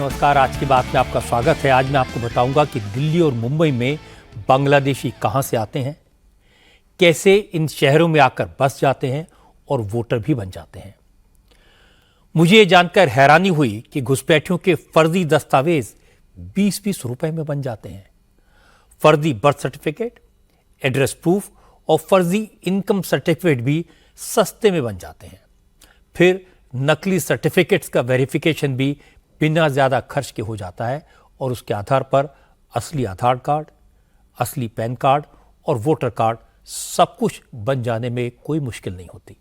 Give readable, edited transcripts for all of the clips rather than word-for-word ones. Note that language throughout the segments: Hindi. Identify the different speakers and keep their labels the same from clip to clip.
Speaker 1: नमस्कार। आज की बात में आपका स्वागत है। आज मैं आपको बताऊंगा कि दिल्ली और मुंबई में बांग्लादेशी कहां से आते हैं, कैसे इन शहरों में आकर बस जाते हैं और वोटर भी बन जाते हैं। मुझे ये जानकर हैरानी हुई कि घुसपैठियों के फर्जी दस्तावेज 20-20 रुपए में बन जाते हैं। फर्जी बर्थ सर्टिफिकेट, एड्रेस प्रूफ और फर्जी इनकम सर्टिफिकेट भी सस्ते में बन जाते हैं। फिर नकली सर्टिफिकेट्स का वेरिफिकेशन भी बिना ज्यादा खर्च के हो जाता है और उसके आधार पर असली आधार कार्ड, असली पैन कार्ड और वोटर कार्ड सब कुछ बन जाने में कोई मुश्किल नहीं होती।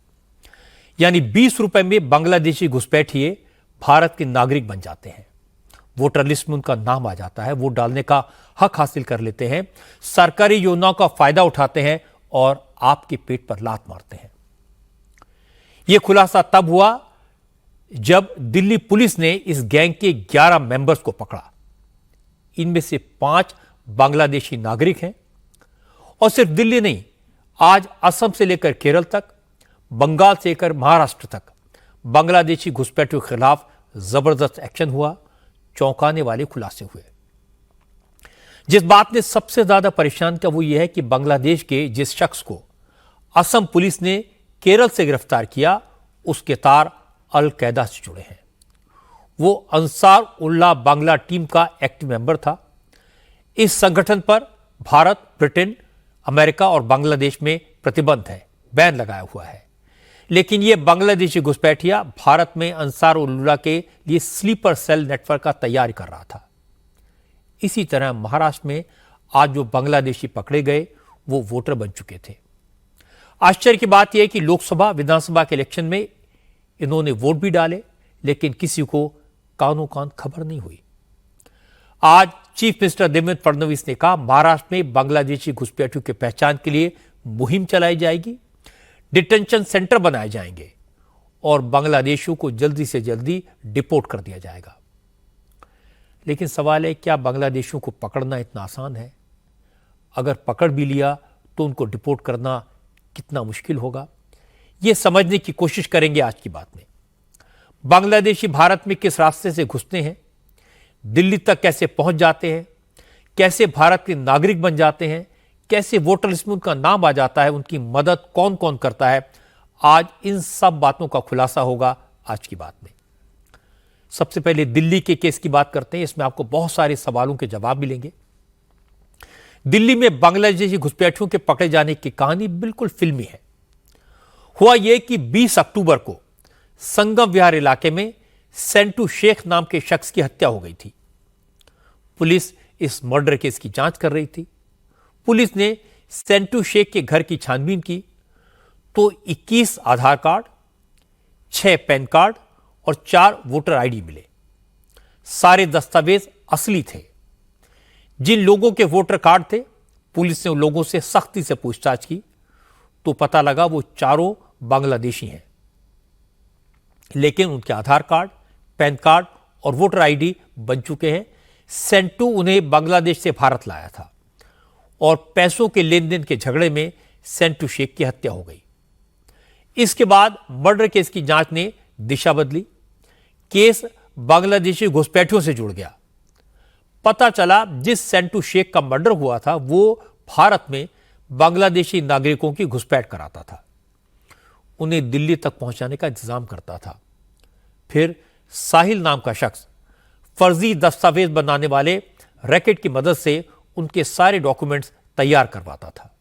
Speaker 1: यानी 20 रुपए में बांग्लादेशी घुसपैठिए भारत के नागरिक बन जाते हैं। वोटर लिस्ट में उनका नाम आ जाता है, वोट डालने का हक हासिल कर लेते हैं, सरकारी योजनाओं का फायदा उठाते हैं और आपके पेट पर लात मारते हैं। यह खुलासा तब हुआ जब दिल्ली पुलिस ने इस गैंग के 11 मेंबर्स को पकड़ा। इनमें से 5 बांग्लादेशी नागरिक हैं और सिर्फ दिल्ली नहीं, आज असम से लेकर केरल तक, बंगाल से लेकर महाराष्ट्र तक बांग्लादेशी घुसपैठियों के खिलाफ जबरदस्त एक्शन हुआ। चौंकाने वाले खुलासे हुए। जिस बात ने सबसे ज्यादा परेशान किया वो यह है कि बांग्लादेश के जिस शख्स को असम पुलिस ने केरल से गिरफ्तार किया उसके तार अल-कायदा से जुड़े हैं। वो अंसार उल्लाह बांग्ला टीम का एक्टिव मेंबर था। इस संगठन पर भारत, ब्रिटेन, अमेरिका और बांग्लादेश में प्रतिबंध है, बैन लगाया हुआ है। लेकिन यह बांग्लादेशी घुसपैठिया भारत में अंसार उल्लाह के लिए स्लीपर सेल नेटवर्क का तैयारी कर रहा था। इसी तरह महाराष्ट्र में आज जो बांग्लादेशी पकड़े गए वो वोटर बन चुके थे। आश्चर्य की बात यह है कि लोकसभा, विधानसभा के इलेक्शन में इन्होंने वोट भी डाले, लेकिन किसी को कानो कान खबर नहीं हुई। आज चीफ मिनिस्टर देवेंद्र फडणवीस ने कहा महाराष्ट्र में बांग्लादेशी घुसपैठियों की पहचान के लिए मुहिम चलाई जाएगी, डिटेंशन सेंटर बनाए जाएंगे और बांग्लादेशियों को जल्दी से जल्दी डिपोर्ट कर दिया जाएगा। लेकिन सवाल है, क्या बांग्लादेशियों को पकड़ना इतना आसान है? अगर पकड़ भी लिया तो उनको डिपोर्ट करना कितना मुश्किल होगा, यह समझने की कोशिश करेंगे आज की बात में। बांग्लादेशी भारत में किस रास्ते से घुसते हैं, दिल्ली तक कैसे पहुंच जाते हैं, कैसे भारत के नागरिक बन जाते हैं, कैसे वोटर लिस्ट में उनका नाम आ जाता है, उनकी मदद कौन कौन करता है, आज इन सब बातों का खुलासा होगा आज की बात में। सबसे पहले दिल्ली के केस की बात करते हैं। इसमें आपको बहुत सारे सवालों के जवाब मिलेंगे। दिल्ली में बांग्लादेशी घुसपैठियों के पकड़े जाने की कहानी बिल्कुल फिल्मी है। हुआ यह कि 20 अक्टूबर को संगम विहार इलाके में सेंटू शेख नाम के शख्स की हत्या हो गई थी। पुलिस इस मर्डर केस की जांच कर रही थी। पुलिस ने सेंटू शेख के घर की छानबीन की तो 21 आधार कार्ड, 6 पैन कार्ड और 4 वोटर आईडी मिले। सारे दस्तावेज असली थे। जिन लोगों के वोटर कार्ड थे, पुलिस ने उन लोगों से सख्ती से पूछताछ की तो पता लगा वो चारों बांग्लादेशी हैं। लेकिन उनके आधार कार्ड, पैन कार्ड और वोटर आईडी बन चुके हैं। सेंटू उन्हें बांग्लादेश से भारत लाया था और पैसों के लेन देन के झगड़े में सेंटू शेख की हत्या हो गई। इसके बाद मर्डर केस की जांच ने दिशा बदली। केस बांग्लादेशी घुसपैठियों से जुड़ गया। पता चला जिस सेंटू शेख का मर्डर हुआ था वो भारत में बांग्लादेशी नागरिकों की घुसपैठ कराता था, उन्हें दिल्ली तक पहुंचाने का इंतजाम करता था। फिर साहिल नाम का शख्स फर्जी दस्तावेज बनाने वाले रैकेट की मदद से उनके सारे डॉक्यूमेंट्स तैयार करवाता था।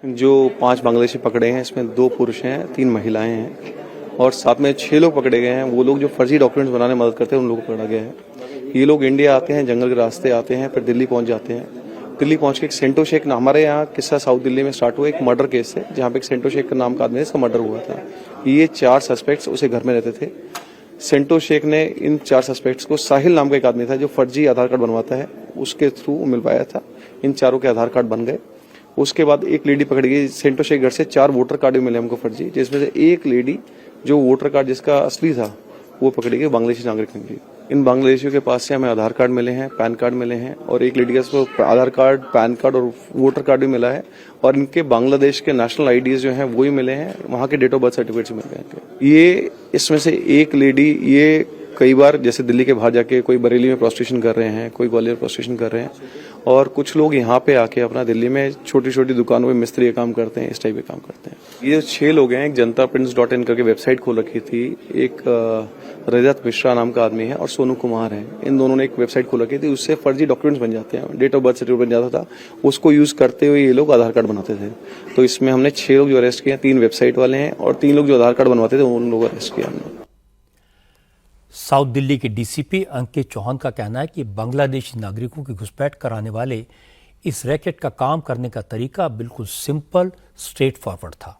Speaker 2: जो 5 बांग्लादेशी पकड़े हैं, इसमें 2 पुरुष हैं, 3 महिलाएं हैं और साथ में 6 लोग पकड़े गए हैं। वो लोग जो फर्जी डॉक्यूमेंट्स बनाने में मदद करते हैं उन लोगों को पकड़ा गया है। ये लोग इंडिया आते हैं, जंगल के रास्ते आते हैं, फिर दिल्ली पहुंच जाते हैं। दिल्ली पहुंच के एक सेंटो शेख, हमारे यहाँ किस्सा साउथ दिल्ली में स्टार्ट हुआ एक मर्डर केस से, जहाँ पे एक सेंटो शेख का नाम का आदमी है, इसका मर्डर हुआ था। ये 4 सस्पेक्ट्स उसे घर में रहते थे। सेंटो शेख ने इन 4 सस्पेक्ट्स को, साहिल नाम का एक आदमी था जो फर्जी आधार कार्ड बनवाता है, उसके थ्रू मिल पाया था। इन चारों के आधार कार्ड बन गए। उसके बाद एक लेडी पकड़ी गई सेंटो शेख घर से। 4 वोटर कार्ड भी मिले हमको फर्जी, जिसमें से एक लेडी जो वोटर कार्ड जिसका असली था वो पकड़ी गई, बांग्लादेशी नागरिक निकली। इन बांग्लादेशियों के पास से हमें आधार कार्ड मिले हैं, पैन कार्ड मिले हैं और एक लेडी का आधार कार्ड, पैन कार्ड और वोटर कार्ड भी मिला है और इनके बांग्लादेश के नेशनल आईडीज जो हैं वो ही मिले हैं, वहाँ के डेट ऑफ बर्थ सर्टिफिकेट्स मिल गए हैं। ये इसमें से एक लेडी ये कई बार जैसे दिल्ली के बाहर जाके कोई बरेली में प्रोस्टिट्यूशन कर रहे हैं, कोई ग्वालियर प्रोस्टिट्यूशन कर रहे हैं, और कुछ लोग यहाँ पे आके अपना दिल्ली में छोटी छोटी दुकानों में मिस्त्री का काम करते हैं, इस टाइप के काम करते हैं। ये 6 लोग हैं। एक JantaPrints.in करके वेबसाइट खोल रखी थी, एक रजत मिश्रा नाम का आदमी है और सोनू कुमार है। इन दोनों ने एक वेबसाइट खोल रखी थी, उससे फर्जी डॉक्यूमेंट्स बन जाते हैं, डेट ऑफ बर्थ सर्टिफिकेट बन जाता था, उसको यूज करते हुए ये लोग आधार कार्ड बनाते थे। तो इसमें हमने 6 लोग जो अरेस्ट किए हैं, 3 वेबसाइट वाले हैं और 3 लोग जो आधार कार्ड बनवाते थे, उन लोगों को अरेस्ट किया हमने।
Speaker 1: साउथ दिल्ली के डीसीपी अंकित चौहान का कहना है कि बांग्लादेशी नागरिकों की घुसपैठ कराने वाले इस रैकेट का काम करने का तरीका बिल्कुल सिंपल, स्ट्रेट फॉरवर्ड था।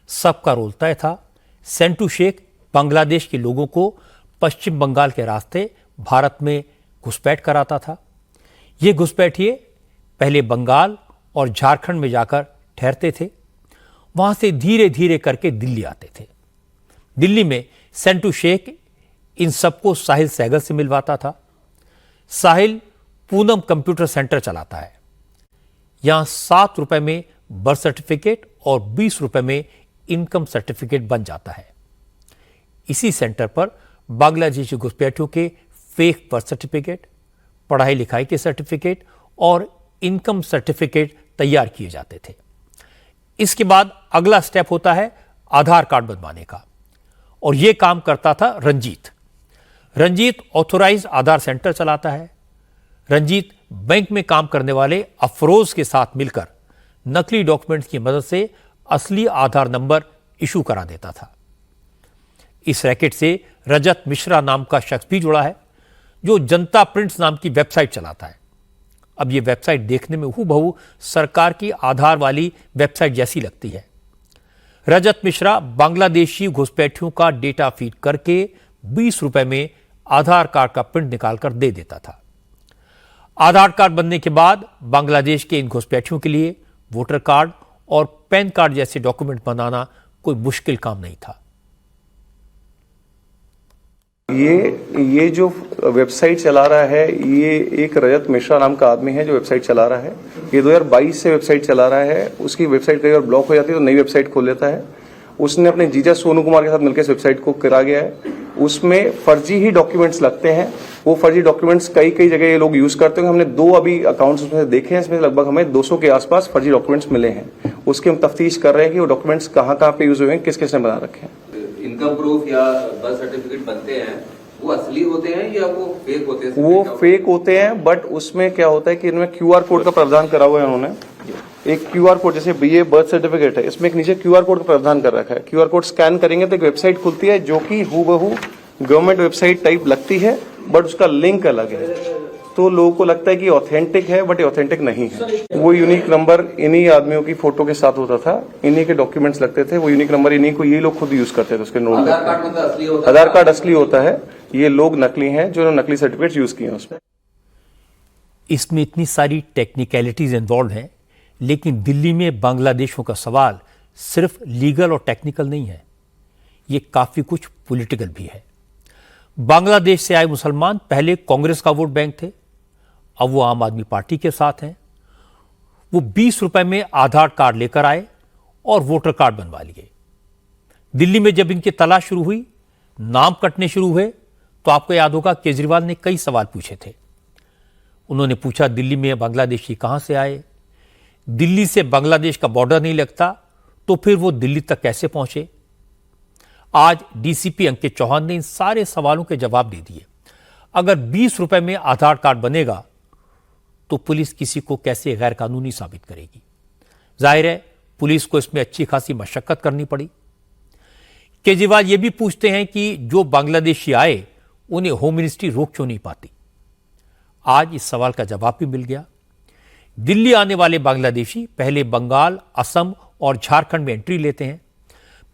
Speaker 1: सबका रोल तय था। सेंटू शेख बांग्लादेश के लोगों को पश्चिम बंगाल के रास्ते भारत में घुसपैठ कराता था। ये घुसपैठिए पहले बंगाल और झारखंड में जाकर ठहरते थे, वहां से धीरे धीरे करके दिल्ली आते थे। दिल्ली में सेंटू शेख इन सबको साहिल सहगल से मिलवाता था। साहिल पूनम कंप्यूटर सेंटर चलाता है। यहां 7 रुपए में बर्थ सर्टिफिकेट और 20 रुपए में इनकम सर्टिफिकेट बन जाता है। इसी सेंटर पर बांग्लादेशी घुसपैठियों के फेक बर्थ सर्टिफिकेट, पढ़ाई लिखाई के सर्टिफिकेट और इनकम सर्टिफिकेट तैयार किए जाते थे। इसके बाद अगला स्टेप होता है आधार कार्ड बनवाने का, और यह काम करता था रंजीत। रंजीत ऑथोराइज आधार सेंटर चलाता है। रंजीत बैंक में काम करने वाले अफरोज के साथ मिलकर नकली डॉक्यूमेंट्स की मदद से असली आधार नंबर इशू करा देता था। इस रैकेट से रजत मिश्रा नाम का शख्स भी जुड़ा है, जो जनता प्रिंट्स नाम की वेबसाइट चलाता है। अब यह वेबसाइट देखने में हूबहू सरकार की आधार वाली वेबसाइट जैसी लगती है। रजत मिश्रा बांग्लादेशी घुसपैठियों का डेटा फीड करके 20 रुपए में आधार कार्ड का प्रिंट निकालकर दे देता था। आधार कार्ड बनने के बाद बांग्लादेश के इन घुसपैठियों के लिए वोटर कार्ड और पैन कार्ड जैसे डॉक्यूमेंट बनाना कोई मुश्किल काम नहीं था।
Speaker 2: ये जो वेबसाइट चला रहा है, ये एक रजत मिश्रा नाम का आदमी है जो वेबसाइट चला रहा है। ये 2022 से वेबसाइट चला रहा है। उसकी वेबसाइट कई बार ब्लॉक हो जाती है तो नई वेबसाइट खोल लेता है। उसने अपने जीजा सोनू कुमार के साथ मिलकर इस वेबसाइट को करा गया है। उसमें फर्जी ही डॉक्यूमेंट्स लगते हैं। वो फर्जी डॉक्यूमेंट्स कई जगह ये लोग यूज करते हैं। हमने 2 अभी अकाउंट्स उसमें से देखे हैं, इसमें लगभग हमें 200 के आसपास फर्जी डॉक्यूमेंट्स मिले हैं। उसकी हम तफ्तीश कर रहे हैं कि वो डॉक्यूमेंट्स कहाँ पे यूज हुए हैं, किस ने बना रखे हैं।
Speaker 3: इनकम प्रूफ या बर्थ सर्टिफिकेट बनते हैं, वो असली होते हैं या वो फेक होते हैं?
Speaker 2: वो फेक होते हैं, बट उसमें क्या होता है कि इनमें QR कोड का प्रावधान करा हुआ है उन्होंने। एक QR कोड, जैसे ये बर्थ सर्टिफिकेट है, इसमें एक नीचे QR कोड का प्रावधान कर रखा है। QR कोड स्कैन करेंगे तो एक वेबसाइट खुलती है जो कि हूबहू गवर्नमेंट वेबसाइट टाइप लगती है, बट उसका लिंक अलग है। तो लोगों को लगता है कि ऑथेंटिक है, बट ये ऑथेंटिक नहीं है। वो यूनिक नंबर इन्हीं आदमियों की फोटो के साथ होता था, इन्हीं के डॉक्यूमेंट्स लगते थे। वो यूनिक नंबर इन्हीं को ये लोग खुद यूज करते थे उसके नोट।
Speaker 3: आधार कार्ड मतलब असली होता है?
Speaker 2: आधार कार्ड असली होता है। ये लोग नकली हैं जो नकली सर्टिफिकेट यूज किए हैं उसमें।
Speaker 1: इसमें इतनी सारी टेक्निकलिटीज इन्वॉल्व हैं, लेकिन दिल्ली में बांग्लादेशियों का सवाल सिर्फ लीगल और टेक्निकल नहीं है, ये काफी कुछ पॉलिटिकल भी है। बांग्लादेश से आए मुसलमान पहले कांग्रेस का वोट बैंक थे, अब वो आम आदमी पार्टी के साथ हैं। वो 20 रुपए में आधार कार्ड लेकर आए और वोटर कार्ड बनवा लिए। दिल्ली में जब इनकी तलाश शुरू हुई, नाम कटने शुरू हुए, तो आपको याद होगा केजरीवाल ने कई सवाल पूछे थे। उन्होंने पूछा, दिल्ली में बांग्लादेशी कहां से आए? दिल्ली से बांग्लादेश का बॉर्डर नहीं लगता, तो फिर वो दिल्ली तक कैसे पहुंचे? आज डीसीपी अंकित चौहान ने इन सारे सवालों के जवाब दे दिए। अगर 20 रुपए में आधार कार्ड बनेगा तो पुलिस किसी को कैसे गैर कानूनी साबित करेगी? जाहिर है पुलिस को इसमें अच्छी खासी मशक्कत करनी पड़ी। केजरीवाल ये भी पूछते हैं कि जो बांग्लादेशी आए उन्हें होम मिनिस्ट्री रोक क्यों नहीं पाती? आज इस सवाल का जवाब भी मिल गया। दिल्ली आने वाले बांग्लादेशी पहले बंगाल, असम और झारखंड में एंट्री लेते हैं,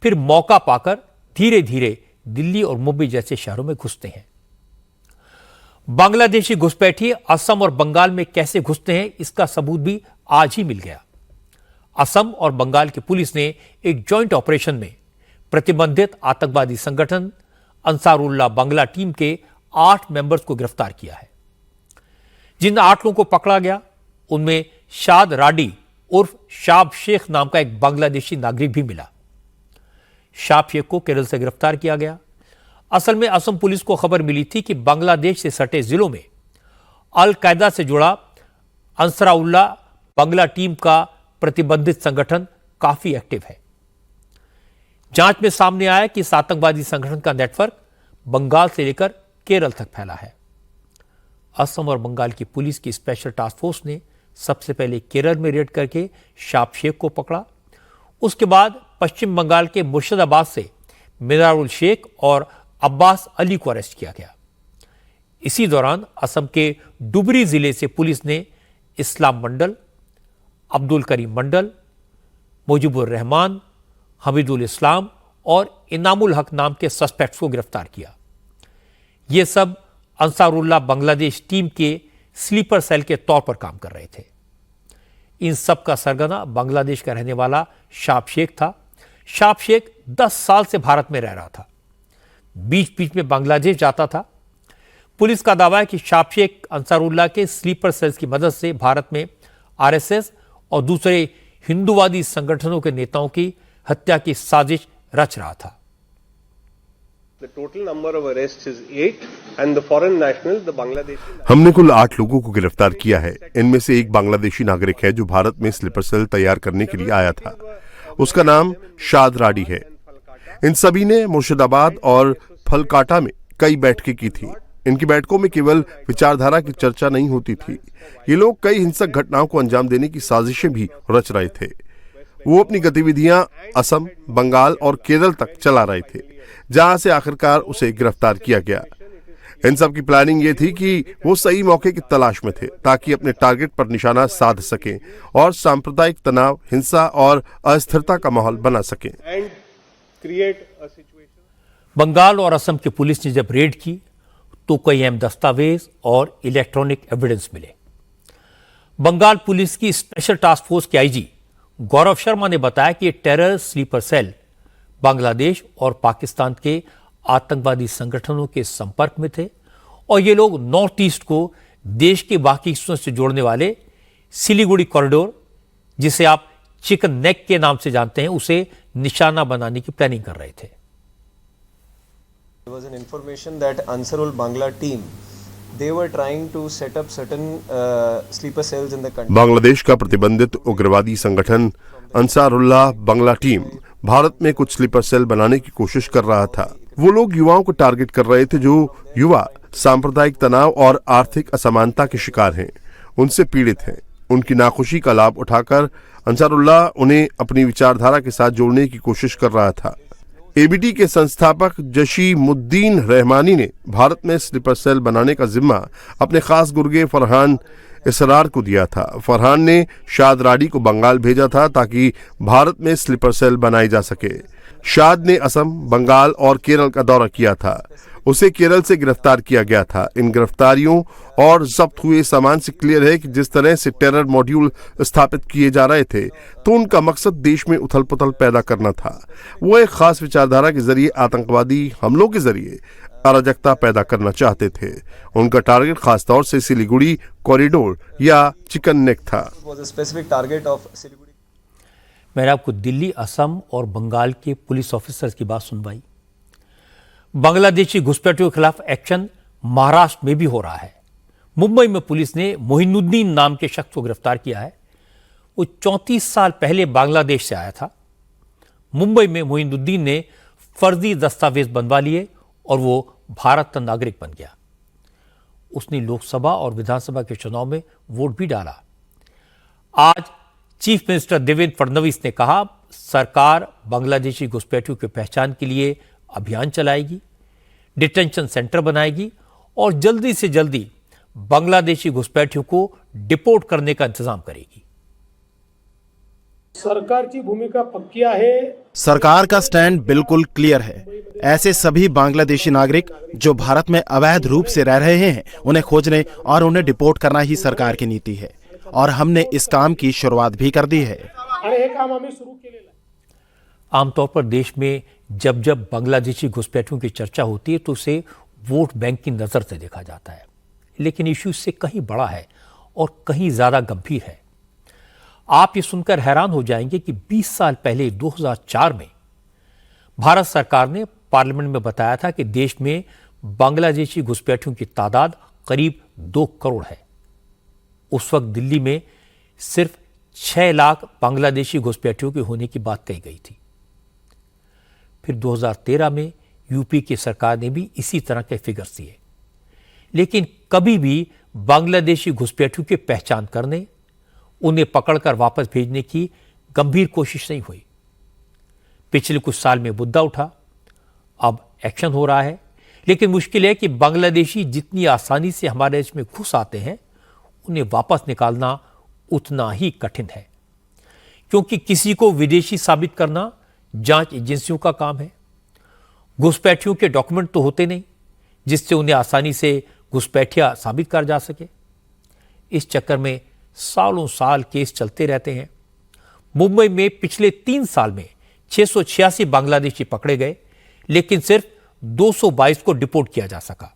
Speaker 1: फिर मौका पाकर धीरे धीरे दिल्ली और मुंबई जैसे शहरों में घुसते हैं। बांग्लादेशी घुसपैठिए असम और बंगाल में कैसे घुसते हैं, इसका सबूत भी आज ही मिल गया। असम और बंगाल की पुलिस ने एक जॉइंट ऑपरेशन में प्रतिबंधित आतंकवादी संगठन अंसारुल्लाह बांग्ला टीम के 8 मेंबर्स को गिरफ्तार किया है। जिन 8 लोगों को पकड़ा गया उनमें शाद राडी उर्फ शाब शेख नाम का एक बांग्लादेशी नागरिक भी मिला। शाब शेख को केरल से गिरफ्तार किया गया। असल में असम पुलिस को खबर मिली थी कि बांग्लादेश से सटे जिलों में अल कायदा से जुड़ा अंसराउल्लाह बंगला टीम का प्रतिबंधित संगठन काफी एक्टिव है। जांच में सामने आया कि इस आतंकवादी संगठन का नेटवर्क बंगाल से लेकर केरल तक फैला है। असम और बंगाल की पुलिस की स्पेशल टास्क फोर्स ने सबसे पहले केरल में रेड करके शाप शेख को पकड़ा। उसके बाद पश्चिम बंगाल के मुर्शिदाबाद से मिनारुल शेख और अब्बास अली को अरेस्ट किया गया। इसी दौरान असम के डुबरी जिले से पुलिस ने इस्लाम मंडल, अब्दुल करीम मंडल, मुजीबुर रहमान, हमीदुल इस्लाम और इनामुल हक नाम के सस्पेक्ट्स को गिरफ्तार किया। ये सब अंसारुल्लाह बांग्लादेश टीम के स्लीपर सेल के तौर पर काम कर रहे थे। इन सब का सरगना बांग्लादेश का रहने वाला शाप शेख था। शाप शेख 10 साल से भारत में रह रहा था, बीच बीच में बांग्लादेश जाता था। पुलिस का दावा है कि शाप शेख अंसारुल्लाह के स्लीपर सेल्स की मदद से भारत में आरएसएस और दूसरे हिंदूवादी संगठनों के नेताओं की हत्या की साजिश रच रहा था।
Speaker 4: The total number of arrests is 8 and the foreign nationals, the Bangladeshi.
Speaker 5: हमने कुल 8 लोगों को गिरफ्तार किया है। इनमें से एक बांग्लादेशी नागरिक है जो भारत में स्लीपर सेल तैयार करने के लिए आया था। उसका नाम शाद राडी है। इन सभी ने मुर्शिदाबाद और फलकाटा में कई बैठकें की थी। इनकी बैठकों में केवल विचारधारा की चर्चा नहीं होती थी, ये लोग कई हिंसक घटनाओं को अंजाम देने की साजिशें भी रच रहे थे। वो अपनी गतिविधियां असम, बंगाल और केरल तक चला रहे थे, जहां से आखिरकार उसे गिरफ्तार किया गया। इन सब की प्लानिंग ये थी कि वो सही मौके की तलाश में थे ताकि अपने टारगेट पर निशाना साध सकें और सांप्रदायिक तनाव, हिंसा और अस्थिरता का माहौल बना सकें।
Speaker 1: बंगाल और असम की पुलिस ने जब रेड की तो कई अहम दस्तावेज और इलेक्ट्रॉनिक एविडेंस मिले। बंगाल पुलिस की स्पेशल टास्क फोर्स के आईजी गौरव शर्मा ने बताया कि टेरर स्लीपर सेल बांग्लादेश और पाकिस्तान के आतंकवादी संगठनों के संपर्क में थे और ये लोग नॉर्थ ईस्ट को देश के बाकी हिस्सों से जोड़ने वाले सिलीगुड़ी कॉरिडोर, जिसे आप चिकन नेक के नाम से जानते हैं, उसे निशाना बनाने की प्लानिंग कर रहे थे।
Speaker 6: There was an information that Ansarul Bangla team, they were trying to set up certain sleeper cells in the country.
Speaker 5: Bangladesh का प्रतिबंधित उग्रवादी संगठन अंसारुल्लाह बांग्ला टीम भारत में कुछ स्लीपर सेल बनाने की कोशिश कर रहा था। वो लोग युवाओं को टारगेट कर रहे थे जो युवा सांप्रदायिक तनाव और आर्थिक असमानता के शिकार हैं, उनसे पीड़ित हैं। उनकी नाखुशी का लाभ उठाकर अंसारुल्लाह उन्हें अपनी विचारधारा के साथ जोड़ने की कोशिश कर रहा था। एबीटी के संस्थापक जशीमुद्दीन रहमानी ने भारत में स्लीपर सेल बनाने का जिम्मा अपने खास गुर्गे फरहान इसरार को दिया था। फरहान ने शाद राडी को बंगाल भेजा था ताकि भारत में स्लीपर सेल बनाए जा सके। शाद ने असम, बंगाल और केरल का दौरा किया था। उसे केरल से गिरफ्तार किया गया था। इन गिरफ्तारियों और जब्त हुए सामान से क्लियर है कि जिस तरह से टेरर मॉड्यूल स्थापित किए जा रहे थे तो उनका मकसद देश में उथल पुथल पैदा करना था। वो एक खास विचारधारा के जरिए आतंकवादी हमलों के जरिए अराजकता पैदा करना चाहते थे। उनका टारगेट खासतौर से सिलीगुड़ी कॉरिडोर या चिकन नेक था।
Speaker 1: मैंने आपको दिल्ली, असम और बंगाल के पुलिस ऑफिसर्स की बात सुनवाई। बांग्लादेशी घुसपैठियों के खिलाफ एक्शन महाराष्ट्र में भी हो रहा है। मुंबई में पुलिस ने मोहिनुद्दीन नाम के शख्स को गिरफ्तार किया है। वो 34 साल पहले बांग्लादेश से आया था। मुंबई में मोहिनुद्दीन ने फर्जी दस्तावेज बनवा लिए और वो भारत का नागरिक बन गया। उसने लोकसभा और विधानसभा के चुनाव में वोट भी डाला। आज चीफ मिनिस्टर देवेंद्र फडणवीस ने कहा, सरकार बांग्लादेशी घुसपैठियों की पहचान के लिए अभियान चलाएगी, डिटेंशन सेंटर बनाएगी और जल्दी से जल्दी बांग्लादेशी घुसपैठियों को डिपोर्ट करने का इंतजाम करेगी।
Speaker 7: सरकार की भूमिका पक्की है।
Speaker 8: सरकार का स्टैंड बिल्कुल क्लियर है। ऐसे सभी बांग्लादेशी नागरिक जो भारत में अवैध रूप से रह रहे हैं, उन्हें खोजने और उन्हें डिपोर्ट करना ही सरकार की नीति है और हमने इस काम की शुरुआत भी कर दी है।
Speaker 1: आमतौर पर देश में जब जब बांग्लादेशी घुसपैठियों की चर्चा होती है तो उसे वोट बैंक की नजर से देखा जाता है, लेकिन इश्यू इससे कहीं बड़ा है और कहीं ज्यादा गंभीर है। आप ये सुनकर हैरान हो जाएंगे कि 20 साल पहले 2004 में भारत सरकार ने पार्लियामेंट में बताया था कि देश में बांग्लादेशी घुसपैठियों की तादाद करीब 2 करोड़ है। उस वक्त दिल्ली में सिर्फ 6 लाख बांग्लादेशी घुसपैठियों के होने की बात कही गई थी। फिर 2013 में यूपी की सरकार ने भी इसी तरह के फिगर्स दिए, लेकिन कभी भी बांग्लादेशी घुसपैठियों की पहचान करने, उन्हें पकड़कर वापस भेजने की गंभीर कोशिश नहीं हुई। पिछले कुछ साल में मुद्दा उठा, अब एक्शन हो रहा है, लेकिन मुश्किल है कि बांग्लादेशी जितनी आसानी से हमारे देश में घुस आते हैं, उन्हें वापस निकालना उतना ही कठिन है, क्योंकि किसी को विदेशी साबित करना जांच एजेंसियों का काम है। घुसपैठियों के डॉक्यूमेंट तो होते नहीं जिससे उन्हें आसानी से घुसपैठिया साबित कर जा सके। इस चक्कर में सालों साल केस चलते रहते हैं। मुंबई में पिछले 3 साल में 686 बांग्लादेशी पकड़े गए, लेकिन सिर्फ 222 को डिपोर्ट किया जा सका।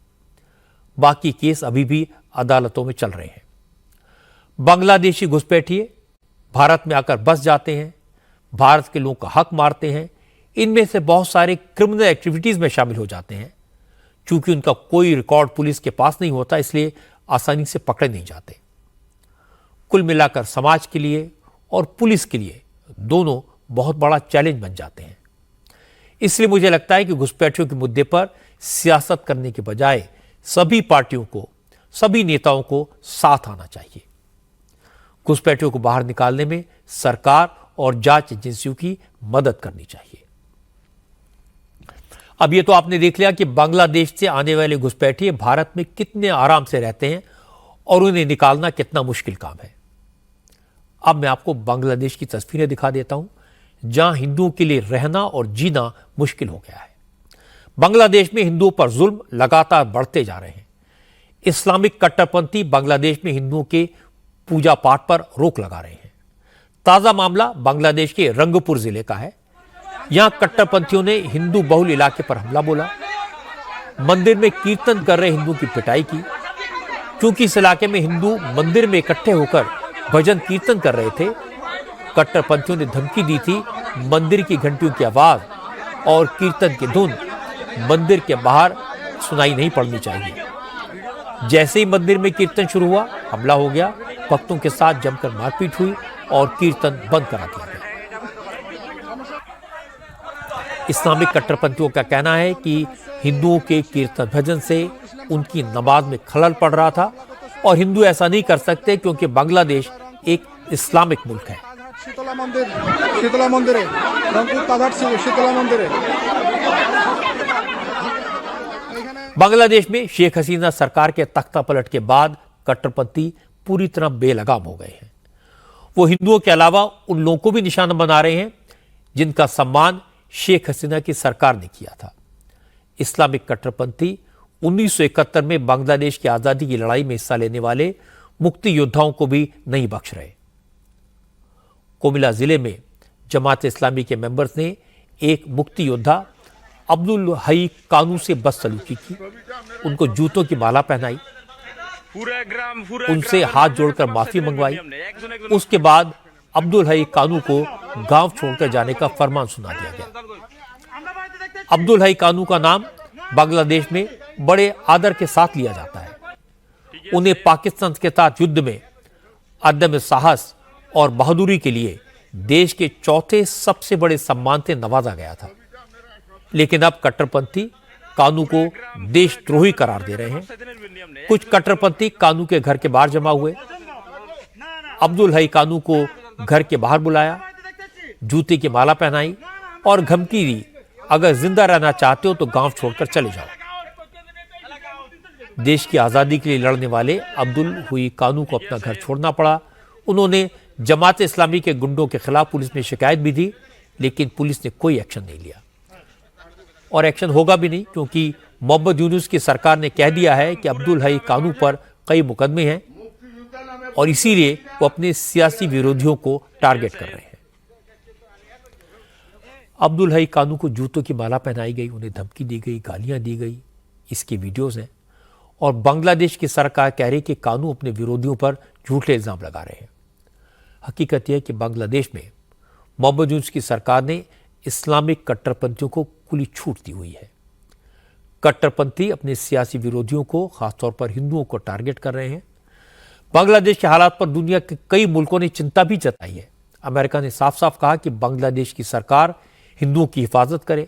Speaker 1: बाकी केस अभी भी अदालतों में चल रहे हैं। बांग्लादेशी घुसपैठिए भारत में आकर बस जाते हैं, भारत के लोगों का हक मारते हैं। इनमें से बहुत सारे क्रिमिनल एक्टिविटीज में शामिल हो जाते हैं। चूंकि उनका कोई रिकॉर्ड पुलिस के पास नहीं होता, इसलिए आसानी से पकड़े नहीं जाते। कुल मिलाकर समाज के लिए और पुलिस के लिए दोनों बहुत बड़ा चैलेंज बन जाते हैं। इसलिए मुझे लगता है कि घुसपैठियों के मुद्दे पर सियासत करने के बजाय सभी पार्टियों को, सभी नेताओं को साथ आना चाहिए। घुसपैठियों को बाहर निकालने में सरकार और जांच एजेंसियों की मदद करनी चाहिए। अब ये तो आपने देख लिया कि बांग्लादेश से आने वाले घुसपैठिए भारत में कितने आराम से रहते हैं और उन्हें निकालना कितना मुश्किल काम है। अब मैं आपको बांग्लादेश की तस्वीरें दिखा देता हूं, जहां हिंदुओं के लिए रहना और जीना मुश्किल हो गया है। बांग्लादेश में हिंदुओं पर जुल्म लगातार बढ़ते जा रहे हैं। इस्लामिक कट्टरपंथी बांग्लादेश में हिंदुओं के पूजा पाठ पर रोक लगा रहे हैं। ताजा मामला बांग्लादेश के रंगपुर जिले का है। यहां कट्टरपंथियों ने हिंदू बहुल इलाके पर हमला बोला, मंदिर में कीर्तन कर रहे हिंदुओं की पिटाई की। क्योंकि इस इलाके में हिंदू मंदिर में इकट्ठे होकर भजन कीर्तन कर रहे थे, कट्टरपंथियों ने धमकी दी थी मंदिर की घंटियों की आवाज और कीर्तन की धुन मंदिर के बाहर सुनाई नहीं पड़नी चाहिए। जैसे ही मंदिर में कीर्तन शुरू हुआ, हमला हो गया। भक्तों के साथ जमकर मारपीट हुई और कीर्तन बंद करा दिया गया। इस्लामिक कट्टरपंथियों का कहना है कि हिंदुओं के कीर्तन भजन से उनकी नमाज में खलल पड़ रहा था और हिंदू ऐसा नहीं कर सकते क्योंकि बांग्लादेश एक इस्लामिक मुल्क है। बांग्लादेश में शेख हसीना सरकार के तख्ता पलट के बाद कट्टरपंथी पूरी तरह बेलगाम हो गए हैं। वो हिंदुओं के अलावा उन लोगों को भी निशाना बना रहे हैं जिनका सम्मान शेख हसीना की सरकार ने किया था। इस्लामिक कट्टरपंथी 1971 में बांग्लादेश की आजादी की लड़ाई में हिस्सा लेने वाले मुक्ति योद्धाओं को भी नहीं बख्श रहे। कोमिला जिले में जमात इस्लामी के मेंबर्स ने एक मुक्ति योद्धा अब्दुल हई कानू से बदसलूकी की, उनको जूतों की माला पहनाई, उनसे हाथ जोड़कर माफी मंगवाई। उसके बाद अब्दुल हई कानू को गांव छोड़कर जाने का फरमान सुना दिया गया। अब्दुल हई कानू का नाम बांग्लादेश में बड़े आदर के साथ लिया जाता है। उन्हें पाकिस्तान के साथ युद्ध में अदम साहस और बहादुरी के लिए देश के चौथे सबसे बड़े सम्मान से नवाजा गया था। लेकिन अब कट्टरपंथी कानू को देशद्रोही करार दे रहे हैं। कुछ कट्टरपंथी कानू के घर के बाहर जमा हुए, अब्दुल हई कानू को घर के बाहर बुलाया, जूते की माला पहनाई और धमकी दी, अगर जिंदा रहना चाहते हो तो गांव छोड़कर चले जाओ। देश की आजादी के लिए लड़ने वाले अब्दुल हुई कानू को अपना घर छोड़ना पड़ा। उन्होंने जमात इस्लामी के गुंडों के खिलाफ पुलिस में शिकायत भी दी, लेकिन पुलिस ने कोई एक्शन नहीं लिया और एक्शन होगा भी नहीं, क्योंकि मोहम्मद यूनुस की सरकार ने कह दिया है कि अब्दुल हई कानू पर कई मुकदमे हैं और इसीलिए वो अपने सियासी विरोधियों को टारगेट कर रहे हैं। अब्दुल हई कानू को जूतों की माला पहनाई गई, उन्हें धमकी दी गई, गालियां दी गई, इसकी वीडियोस हैं। और बांग्लादेश की सरकार कह रही है कि कानू अपने विरोधियों पर झूठे इल्जाम लगा रहे हैं। हकीकत यह है कि बांग्लादेश में मोहम्मद यूनुस की सरकार ने इस्लामिक कट्टरपंथियों को खुली छूट दी हुई है। कट्टरपंथी अपने सियासी विरोधियों को, खासतौर पर हिंदुओं को टारगेट कर रहे हैं। बांग्लादेश के हालात पर दुनिया के कई मुल्कों ने चिंता भी जताई है। अमेरिका ने साफ साफ कहा कि बांग्लादेश की सरकार हिंदुओं की हिफाजत करे।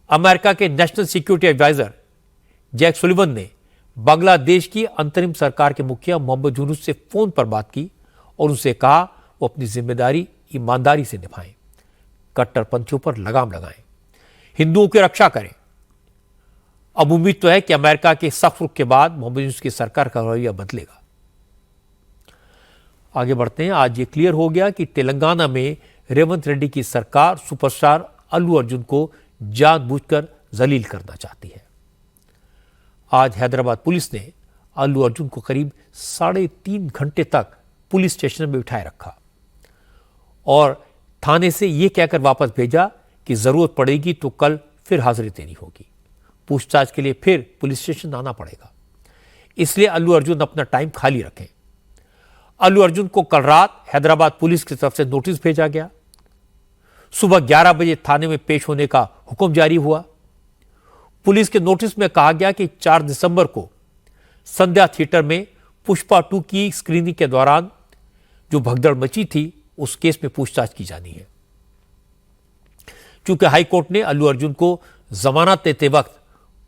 Speaker 1: अमेरिका के national security adviser Jack Sullivan ने बांग्लादेश की अंतरिम सरकार के मुखिया मोहम्मद यूनुस से फोन पर बात की और उनसे कहा वो अपनी जिम्मेदारी ईमानदारी से निभाएं, कट्टरपंथियों पर लगाम लगाएं, हिंदुओं की रक्षा करें। अब उम्मीद तो है कि अमेरिका के सख्त रुख के बाद मोहम्मद यूनुस की सरकार का रवैया बदलेगा। आगे बढ़ते हैं। आज ये क्लियर हो गया कि तेलंगाना में रेवंत रेड्डी की सरकार सुपरस्टार अल्लू अर्जुन को जानबूझकर जलील करना चाहती है। आज हैदराबाद पुलिस ने अल्लू अर्जुन को करीब 3.5 घंटे तक पुलिस स्टेशन में बिठाए रखा और थाने से यह कहकर वापस भेजा कि जरूरत पड़ेगी तो कल फिर हाजिरी देनी होगी, पूछताछ के लिए फिर पुलिस स्टेशन आना पड़ेगा। इसलिए अल्लू अर्जुन अपना टाइम खाली रखें। अल्लू अर्जुन को कल रात हैदराबाद पुलिस की तरफ से नोटिस भेजा गया। सुबह 11 बजे थाने में पेश होने का हुक्म जारी हुआ। पुलिस के नोटिस में कहा गया कि 4 दिसंबर को संध्या थिएटर में पुष्पा 2 की स्क्रीनिंग के दौरान जो भगदड़ मची थी उस केस में पूछताछ की जानी है। चूंकि हाईकोर्ट ने अल्लू अर्जुन को जमानत देते वक्त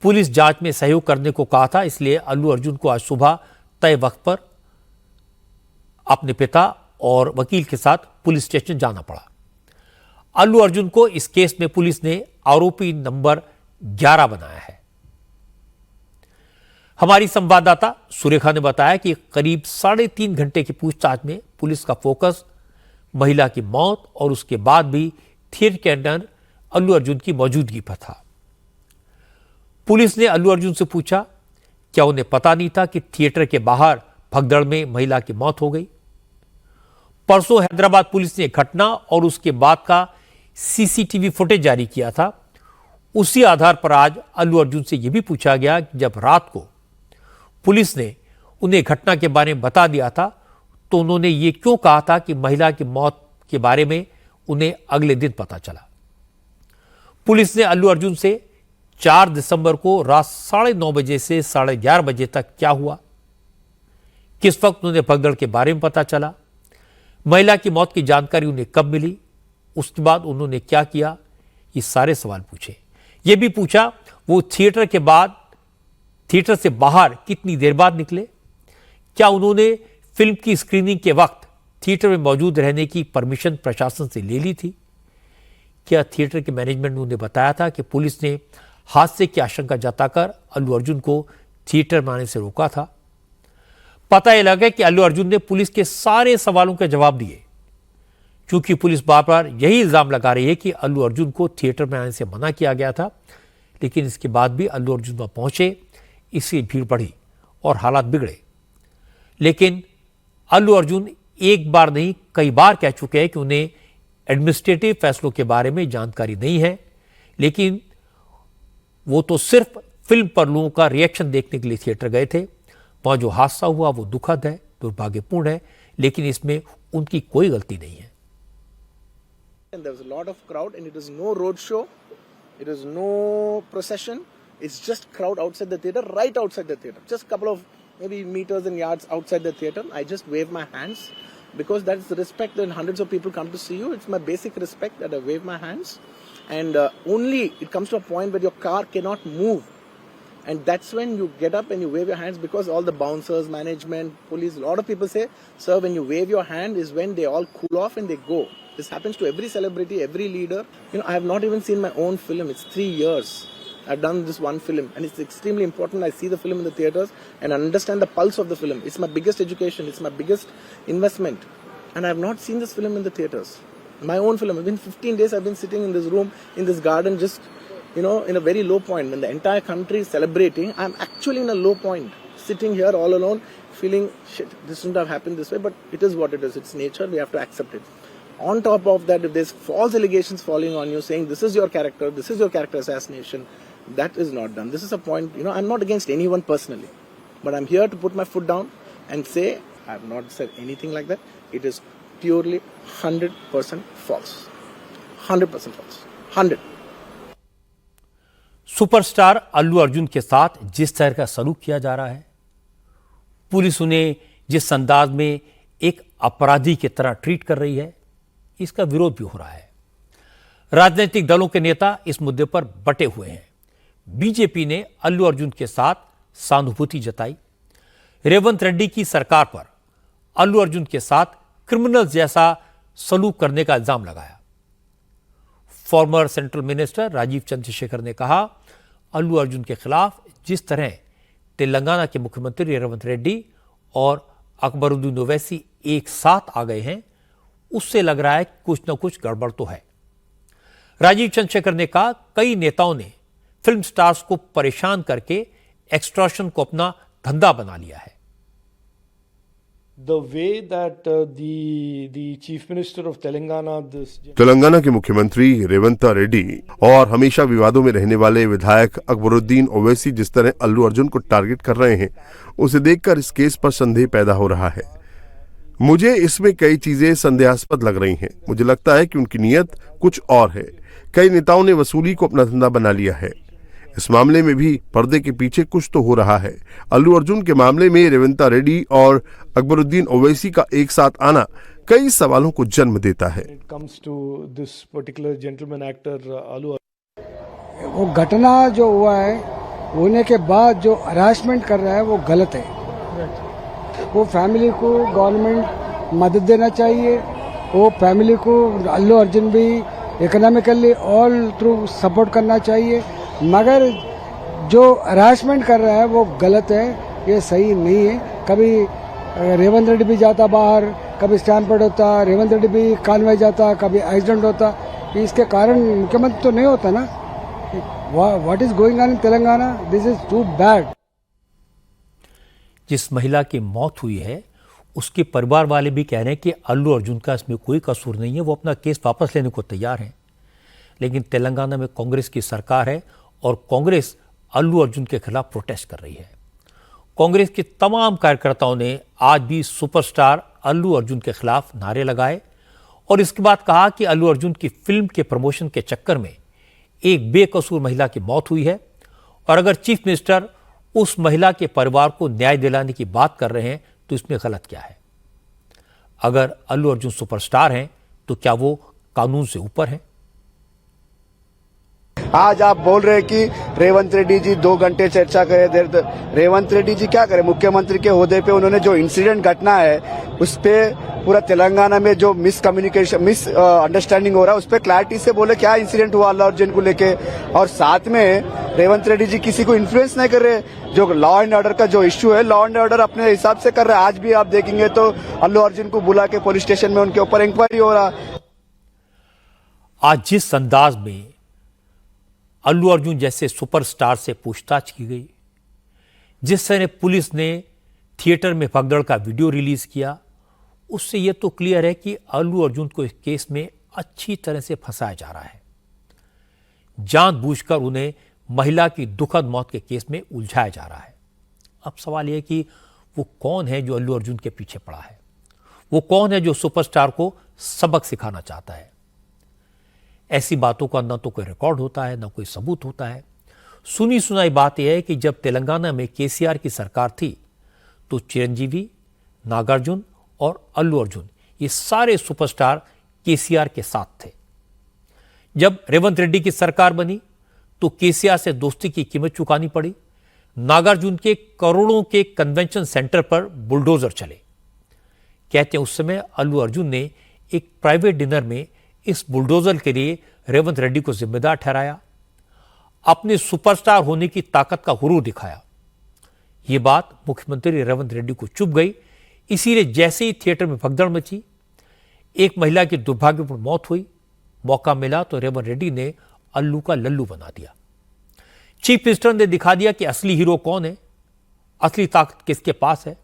Speaker 1: पुलिस जांच में सहयोग करने को कहा था, इसलिए अल्लू अर्जुन को आज सुबह तय वक्त पर अपने पिता और वकील के साथ पुलिस स्टेशन जाना पड़ा। अल्लू अर्जुन को इस केस में पुलिस ने आरोपी नंबर 11 बनाया है। हमारी संवाददाता सुरेखा ने बताया कि करीब 3.5 घंटे की पूछताछ में पुलिस का फोकस महिला की मौत और उसके बाद भी थिएटर के अंदर अल्लू अर्जुन की मौजूदगी पर था। पुलिस ने अल्लू अर्जुन से पूछा क्या उन्हें पता नहीं था कि थिएटर के बाहर भगदड़ में महिला की मौत हो गई। परसों हैदराबाद पुलिस ने घटना और उसके बाद का सीसीटीवी फुटेज जारी किया था। उसी आधार पर आज अल्लू अर्जुन से यह भी पूछा गया कि जब रात को पुलिस ने उन्हें घटना के बारे में बता दिया था तो उन्होंने ये क्यों कहा था कि महिला की मौत के बारे में उन्हें अगले दिन पता चला। पुलिस ने अल्लू अर्जुन से 4 दिसंबर को रात 9:30 बजे से 11:30 बजे तक क्या हुआ, किस वक्त उन्हें भगदड़ के बारे में पता चला, महिला की मौत की जानकारी उन्हें कब मिली, उसके बाद उन्होंने क्या किया, ये सारे सवाल पूछे। ये भी पूछा वो थिएटर से बाहर कितनी देर बाद निकले, क्या उन्होंने फिल्म की स्क्रीनिंग के वक्त थिएटर में मौजूद रहने की परमिशन प्रशासन से ले ली थी, क्या थिएटर के मैनेजमेंट ने उन्हें बताया था कि पुलिस ने हादसे की आशंका जताकर अल्लू अर्जुन को थिएटर में आने से रोका था। पता यह लगा कि अल्लू अर्जुन ने पुलिस के सारे सवालों के जवाब दिए। क्योंकि पुलिस बार बार यही इल्जाम लगा रही है कि अल्लू अर्जुन को थिएटर में आने से मना किया गया था, लेकिन इसके बाद भी अल्लू अर्जुन वहां पहुंचे, इसकी भीड़ बढ़ी और हालात बिगड़े। लेकिन अल्लू अर्जुन एक बार नहीं कई बार कह चुके हैं कि उन्हें एडमिनिस्ट्रेटिव फैसलों के बारे में जानकारी नहीं है, लेकिन वो तो सिर्फ फिल्म पर लोगों का रिएक्शन देखने के लिए थिएटर गए थे। वहां जो हादसा हुआ वो दुखद है, दुर्भाग्यपूर्ण है, लेकिन इसमें उनकी कोई गलती नहीं है।
Speaker 9: And there was a lot of crowd, and it was no road show, it was no procession. It's just crowd outside the theater, right outside the theater, just a couple of maybe meters and yards outside the theater. I just wave my hands because that's the respect when hundreds of people come to see you. It's my basic respect that I wave my hands, and only it comes to a point where your car cannot move, and that's when you get up and you wave your hands, because all the bouncers, management, police, a lot of people say, sir, when you wave your hand is when they all cool off and they go. This happens to every celebrity, every leader. I have not even seen my own film. It's 3 years. I've done this one film, and it's extremely important. I see the film in the theaters and understand the pulse of the film. It's my biggest education. It's my biggest investment. And I have not seen this film in the theaters. My own film. I've been 15 days. I've been sitting in this room, in this garden, just, in a very low point. When the entire country is celebrating, I'm actually in a low point. Sitting here all alone, feeling, shit, this shouldn't have happened this way, but it is what it is. It's nature. We have to accept it. On top of that, if there's false allegations falling on you, saying this is your character assassination, that is not done. This is a point, I'm not against anyone personally, but I'm here to put my foot down and say, I have not said anything like that. It is purely 100% false. 100% false. 100.
Speaker 1: Superstar Allu Arjun के साथ जिस तरह का सलूक किया जा रहा है, पुलिस उन्हें जिस अंदाज में एक अपराधी की तरह ट्रीट कर रही है, इसका विरोध भी हो रहा है। राजनीतिक दलों के नेता इस मुद्दे पर बटे हुए हैं। बीजेपी ने अल्लू अर्जुन के साथ सहानुभूति जताई। रेवंत रेड्डी की सरकार पर अल्लू अर्जुन के साथ क्रिमिनल जैसा सलूक करने का इल्जाम लगाया। Former central minister Rajeev Chandrasekhar ने कहा, अल्लू अर्जुन के खिलाफ जिस तरह तेलंगाना के मुख्यमंत्री रेवंत रेड्डी और अकबरुद्दीन ओवैसी एक साथ आ गए हैं, उससे लग रहा है कुछ न कुछ गड़बड़ तो है। राजीव चंद्रशेखर ने कहा, कई नेताओं ने फिल्म स्टार्स को परेशान करके एक्सटॉर्शन को अपना धंधा बना लिया है।
Speaker 7: The way that the Chief Minister of Telangana,
Speaker 5: Telangana के मुख्यमंत्री रेवंत रेड्डी और हमेशा विवादों में रहने वाले विधायक अकबरुद्दीन ओवैसी जिस तरह अल्लू अर्जुन को टारगेट कर रहे हैं, उसे देखकर इस केस पर संदेह पैदा हो रहा है। मुझे इसमें कई चीजें संदेहास्पद लग रही हैं। मुझे लगता है कि उनकी नीयत कुछ और है। कई नेताओं ने वसूली को अपना धंधा बना लिया है। इस मामले में भी पर्दे के पीछे कुछ तो हो रहा है। अल्लू अर्जुन के मामले में रेवंत रेड्डी और अकबरुद्दीन ओवैसी का एक साथ आना कई सवालों को जन्म देता है।
Speaker 10: वो घटना जो हुआ है, होने के बाद जो हरासमेंट कर रहा है वो गलत है। वो फैमिली को गवर्नमेंट मदद देना चाहिए। वो फैमिली को अल्लू अर्जुन भी इकोनॉमिकली ऑल थ्रू सपोर्ट करना चाहिए। मगर जो हरासमेंट कर रहा है वो गलत है, ये सही नहीं है। कभी रेवंत रेड्डी भी जाता बाहर, कभी स्टैम्पेड होता, रेवंत रेड्डी भी कानवे जाता, कभी एक्सीडेंट होता। इसके कारण मुख्यमंत्री तो नहीं होता ना। What is going on in Telangana? This is too bad.
Speaker 1: जिस महिला की मौत हुई है, उसके परिवार वाले भी कह रहे हैं कि अल्लू अर्जुन का इसमें कोई कसूर नहीं है, वो अपना केस वापस लेने को तैयार हैं। लेकिन तेलंगाना में कांग्रेस की सरकार है और कांग्रेस अल्लू अर्जुन के खिलाफ प्रोटेस्ट कर रही है। कांग्रेस के तमाम कार्यकर्ताओं ने आज भी सुपरस्टार अल्लू अर्जुन के खिलाफ नारे लगाए और इसके बाद कहा कि अल्लू अर्जुन की फिल्म के प्रमोशन के चक्कर में एक बेकसूर महिला की मौत हुई है और अगर चीफ मिनिस्टर उस महिला के परिवार को न्याय दिलाने की बात कर रहे हैं तो इसमें गलत क्या है? अगर अल्लू अर्जुन सुपरस्टार हैं तो क्या वो कानून से ऊपर हैं?
Speaker 11: आज आप बोल रहे हैं कि रेवंत रेड्डी जी 2 घंटे चर्चा करे। रेवंत रेड्डी जी क्या करे? मुख्यमंत्री के ओहदे पे उन्होंने जो इंसिडेंट घटना है उस पे पूरा तेलंगाना में जो मिस अंडरस्टैंडिंग हो रहा है उस पे क्लैरिटी से बोले क्या इंसिडेंट हुआ अल्लू अर्जुन को लेके। और साथ में रेवंत रेड्डी जी किसी को इन्फ्लुएंस नहीं कर रहे। जो लॉ एंड ऑर्डर का जो इश्यू है, लॉ एंड ऑर्डर अपने हिसाब से कर रहे हैं। आज भी आप देखेंगे तो अल्लू अर्जुन को बुला के पुलिस स्टेशन में उनके ऊपर इंक्वायरी हो रहा।
Speaker 1: आज जिस अंदाज में अल्लू अर्जुन जैसे सुपरस्टार से पूछताछ की गई, जिस तरह पुलिस ने थिएटर में भगदड़ का वीडियो रिलीज किया, उससे यह तो क्लियर है कि अल्लू अर्जुन को इस केस में अच्छी तरह से फंसाया जा रहा है। जानबूझकर उन्हें महिला की दुखद मौत के केस में उलझाया जा रहा है। अब सवाल यह कि वो कौन है जो अल्लू अर्जुन के पीछे पड़ा है? वो कौन है जो सुपरस्टार को सबक सिखाना चाहता है? ऐसी बातों का न तो कोई रिकॉर्ड होता है, न कोई सबूत होता है। सुनी सुनाई बात यह है कि जब तेलंगाना में केसीआर की सरकार थी तो चिरंजीवी, नागार्जुन और अल्लू अर्जुन ये सारे सुपरस्टार केसीआर के साथ थे। जब रेवंत रेड्डी की सरकार बनी तो केसीआर से दोस्ती की कीमत चुकानी पड़ी। नागार्जुन के करोड़ों के कन्वेंशन सेंटर पर बुलडोजर चले। कहते हैं उस समय अल्लू अर्जुन ने एक प्राइवेट डिनर में इस बुलडोजर के लिए रेवंत रेड्डी को जिम्मेदार ठहराया, अपने सुपरस्टार होने की ताकत का गुरूर दिखाया। यह बात मुख्यमंत्री रेवंत रेड्डी को चुभ गई। इसीलिए जैसे ही थिएटर में भगदड़ मची, एक महिला की दुर्भाग्यपूर्ण मौत हुई, मौका मिला तो रेवंत रेड्डी ने अल्लू का लल्लू बना दिया। चीफ मिनिस्टर ने दिखा दिया कि असली हीरो कौन है, असली ताकत किसके पास है।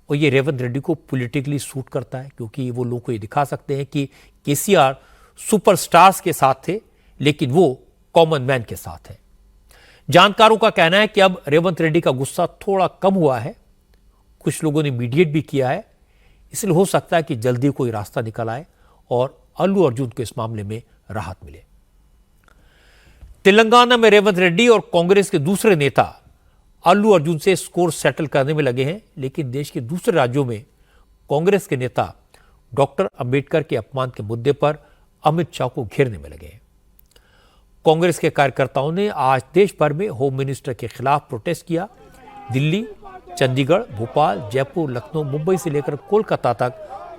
Speaker 1: और ये रेवंत रेड्डी को पॉलिटिकली सूट करता है क्योंकि वो लोगों को ये दिखा सकते हैं कि केसीआर सुपरस्टार्स के साथ थे लेकिन वो कॉमन मैन के साथ हैं। जानकारों का कहना है कि अब रेवंत रेड्डी का गुस्सा थोड़ा कम हुआ है। कुछ लोगों ने मीडिएट भी किया है, इसलिए हो सकता है कि जल्दी कोई रास्ता निकल आए और अल्लू अर्जुन को इस मामले में राहत मिले। तेलंगाना में रेवंत रेड्डी और कांग्रेस के दूसरे नेता अल्लू अर्जुन से स्कोर सेटल करने में लगे हैं, लेकिन देश के दूसरे राज्यों में कांग्रेस के नेता डॉक्टर अंबेडकर के अपमान के मुद्दे पर अमित शाह को घेरने में लगे हैं। कांग्रेस के कार्यकर्ताओं ने आज देश भर में होम मिनिस्टर के खिलाफ प्रोटेस्ट किया। दिल्ली, चंडीगढ़, भोपाल, जयपुर, लखनऊ, मुंबई से लेकर कोलकाता तक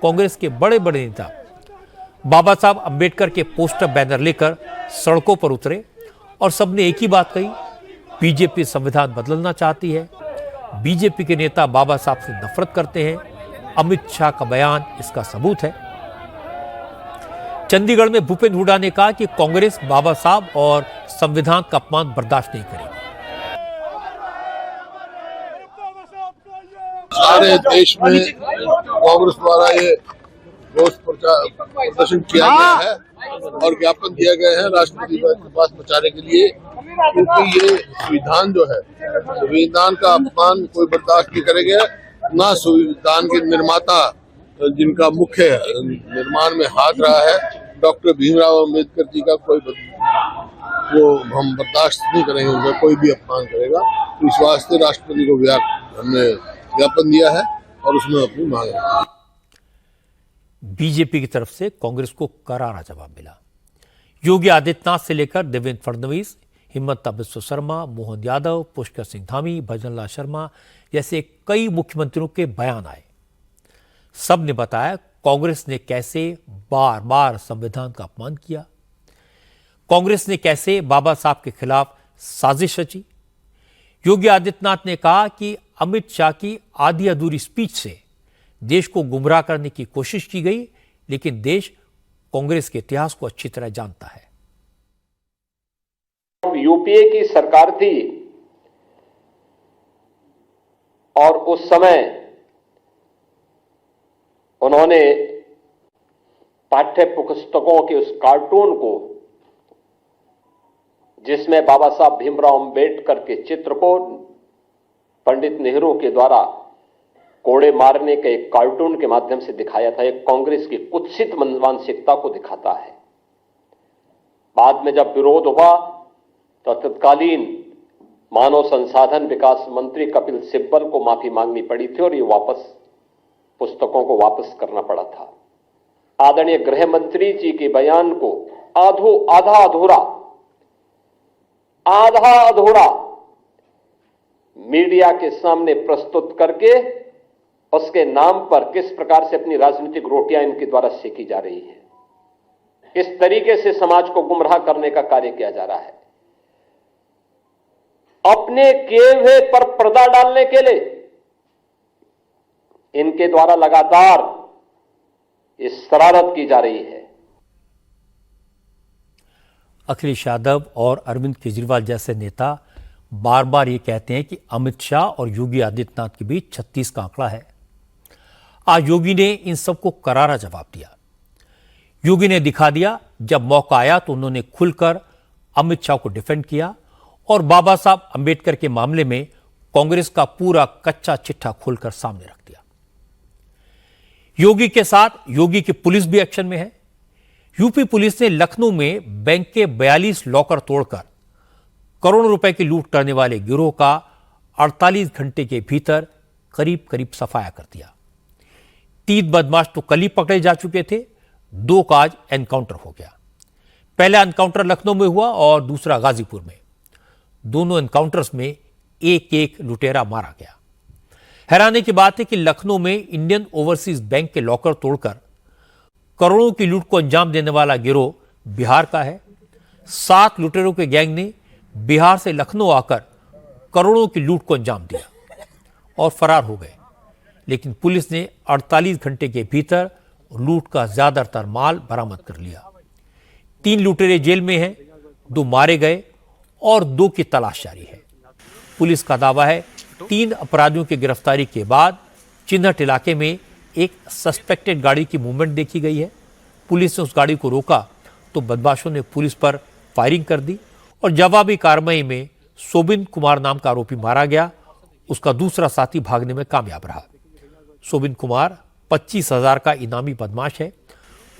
Speaker 1: कांग्रेस के बड़े बड़े नेता बाबा साहब अंबेडकर के पोस्टर बैनर लेकर सड़कों पर उतरे और सबने एक ही बात कही, बीजेपी संविधान बदलना चाहती है। बीजेपी के नेता बाबा साहब से नफरत करते हैं। अमित शाह का बयान इसका सबूत है। चंडीगढ़ में भूपेंद्र हुड्डा ने कहा कि कांग्रेस बाबा साहब और संविधान का अपमान बर्दाश्त नहीं करेगी।
Speaker 12: सारे देश में कांग्रेस द्वारा ये रोष प्रदर्शन किया गया है और ज्ञापन दिया गया है राष्ट्रपति के पास पहुंचाने के लिए, क्योंकि ये संविधान जो है, संविधान का अपमान कोई बर्दाश्त नहीं करेगा। ना संविधान के निर्माता जिनका मुख्य निर्माण में हाथ रहा है डॉक्टर भीमराव अम्बेडकर जी का कोई वो हम बर्दाश्त नहीं करेंगे, उनका कोई भी अपमान करेगा। तो इस वास्ते राष्ट्रपति को हमने ज्ञापन दिया है और उसमें अपनी मांग है।
Speaker 1: बीजेपी की तरफ से कांग्रेस को करारा जवाब मिला। योगी आदित्यनाथ से लेकर देवेंद्र फडणवीस, हिमंता बिस्वा शर्मा, मोहन यादव, पुष्कर सिंह धामी, भजनलाल शर्मा जैसे कई मुख्यमंत्रियों के बयान आए। सब ने बताया कांग्रेस ने कैसे बार बार संविधान का अपमान किया, कांग्रेस ने कैसे बाबा साहब के खिलाफ साजिश रची। योगी आदित्यनाथ ने कहा कि अमित शाह की आधी अधूरी स्पीच से देश को गुमराह करने की कोशिश की गई, लेकिन देश कांग्रेस के इतिहास को अच्छी तरह जानता है।
Speaker 13: यूपीए की सरकार थी और उस समय उन्होंने पाठ्य पुस्तकों के उस कार्टून को, जिसमें बाबा साहब भीमराव अंबेडकर के चित्र को पंडित नेहरू के द्वारा कोड़े मारने के एक कार्टून के माध्यम से दिखाया था, एक कांग्रेस की कुत्सित मानसिकता को दिखाता है। बाद में जब विरोध हुआ तो तत्कालीन मानव संसाधन विकास मंत्री कपिल सिब्बल को माफी मांगनी पड़ी थी और ये पुस्तकों को वापस करना पड़ा था। आदरणीय गृह मंत्री जी के बयान को आधा अधूरा मीडिया के सामने प्रस्तुत करके उसके नाम पर किस प्रकार से अपनी राजनीतिक रोटियां इनके द्वारा सेकी जा रही है, किस तरीके से समाज को गुमराह करने का कार्य किया जा रहा है। अपने किए हुए पर पर्दा डालने के लिए इनके द्वारा लगातार इस शरारत की जा रही है।
Speaker 1: अखिलेश यादव और अरविंद केजरीवाल जैसे नेता बार बार ये कहते हैं कि अमित शाह और योगी आदित्यनाथ के बीच 36 का आंकड़ा है। आज योगी ने इन सबको करारा जवाब दिया। योगी ने दिखा दिया, जब मौका आया तो उन्होंने खुलकर अमित शाह को डिफेंड किया और बाबा साहब अंबेडकर के मामले में कांग्रेस का पूरा कच्चा चिट्ठा खोलकर सामने रख दिया। योगी के साथ योगी की पुलिस भी एक्शन में है। यूपी पुलिस ने लखनऊ में बैंक के 42 लॉकर तोड़कर करोड़ों रुपए की लूट करने वाले गिरोह का 48 घंटे के भीतर करीब करीब सफाया कर दिया। 3 बदमाश तो कल ही पकड़े जा चुके थे, 2 का आज एनकाउंटर हो गया। पहला एनकाउंटर लखनऊ में हुआ और दूसरा गाजीपुर में। दोनों एनकाउंटर्स में एक लुटेरा मारा गया। हैरानी की बात है कि लखनऊ में इंडियन ओवरसीज बैंक के लॉकर तोड़कर करोड़ों की लूट को अंजाम देने वाला गिरोह बिहार का है। 7 लुटेरों के गैंग ने बिहार से लखनऊ आकर करोड़ों की लूट को अंजाम दिया और फरार हो गए, लेकिन पुलिस ने 48 घंटे के भीतर लूट का ज्यादातर माल बरामद कर लिया। 3 लुटेरे जेल में हैं, 2 मारे गए और 2 की तलाश जारी है। पुलिस का दावा है 3 अपराधियों की गिरफ्तारी के बाद चिन्हट इलाके में एक सस्पेक्टेड गाड़ी की मूवमेंट देखी गई है। पुलिस ने उस गाड़ी को रोका तो बदमाशों ने पुलिस पर फायरिंग कर दी और जवाबी कार्रवाई में सोबिन कुमार नाम का आरोपी मारा गया। उसका दूसरा साथी भागने में कामयाब रहा। सोबिन कुमार 25,000 का इनामी बदमाश है।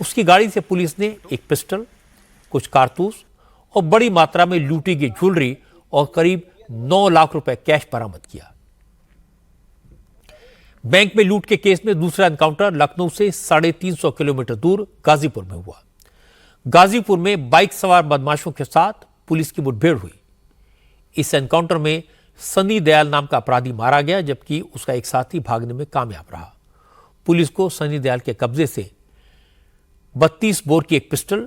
Speaker 1: उसकी गाड़ी से पुलिस ने एक पिस्टल, कुछ कारतूस और बड़ी मात्रा में लूटी गई ज्वेलरी और करीब 9 लाख रुपए कैश बरामद किया। बैंक में लूट के केस में दूसरा एनकाउंटर लखनऊ से 350 किलोमीटर दूर गाजीपुर में हुआ। गाजीपुर में बाइक सवार बदमाशों के साथ पुलिस की मुठभेड़ हुई। इस एनकाउंटर में सनी दयाल नाम का अपराधी मारा गया, जबकि उसका एक साथी भागने में कामयाब रहा। पुलिस को सनी दयाल के कब्जे से 32 बोर की एक पिस्टल,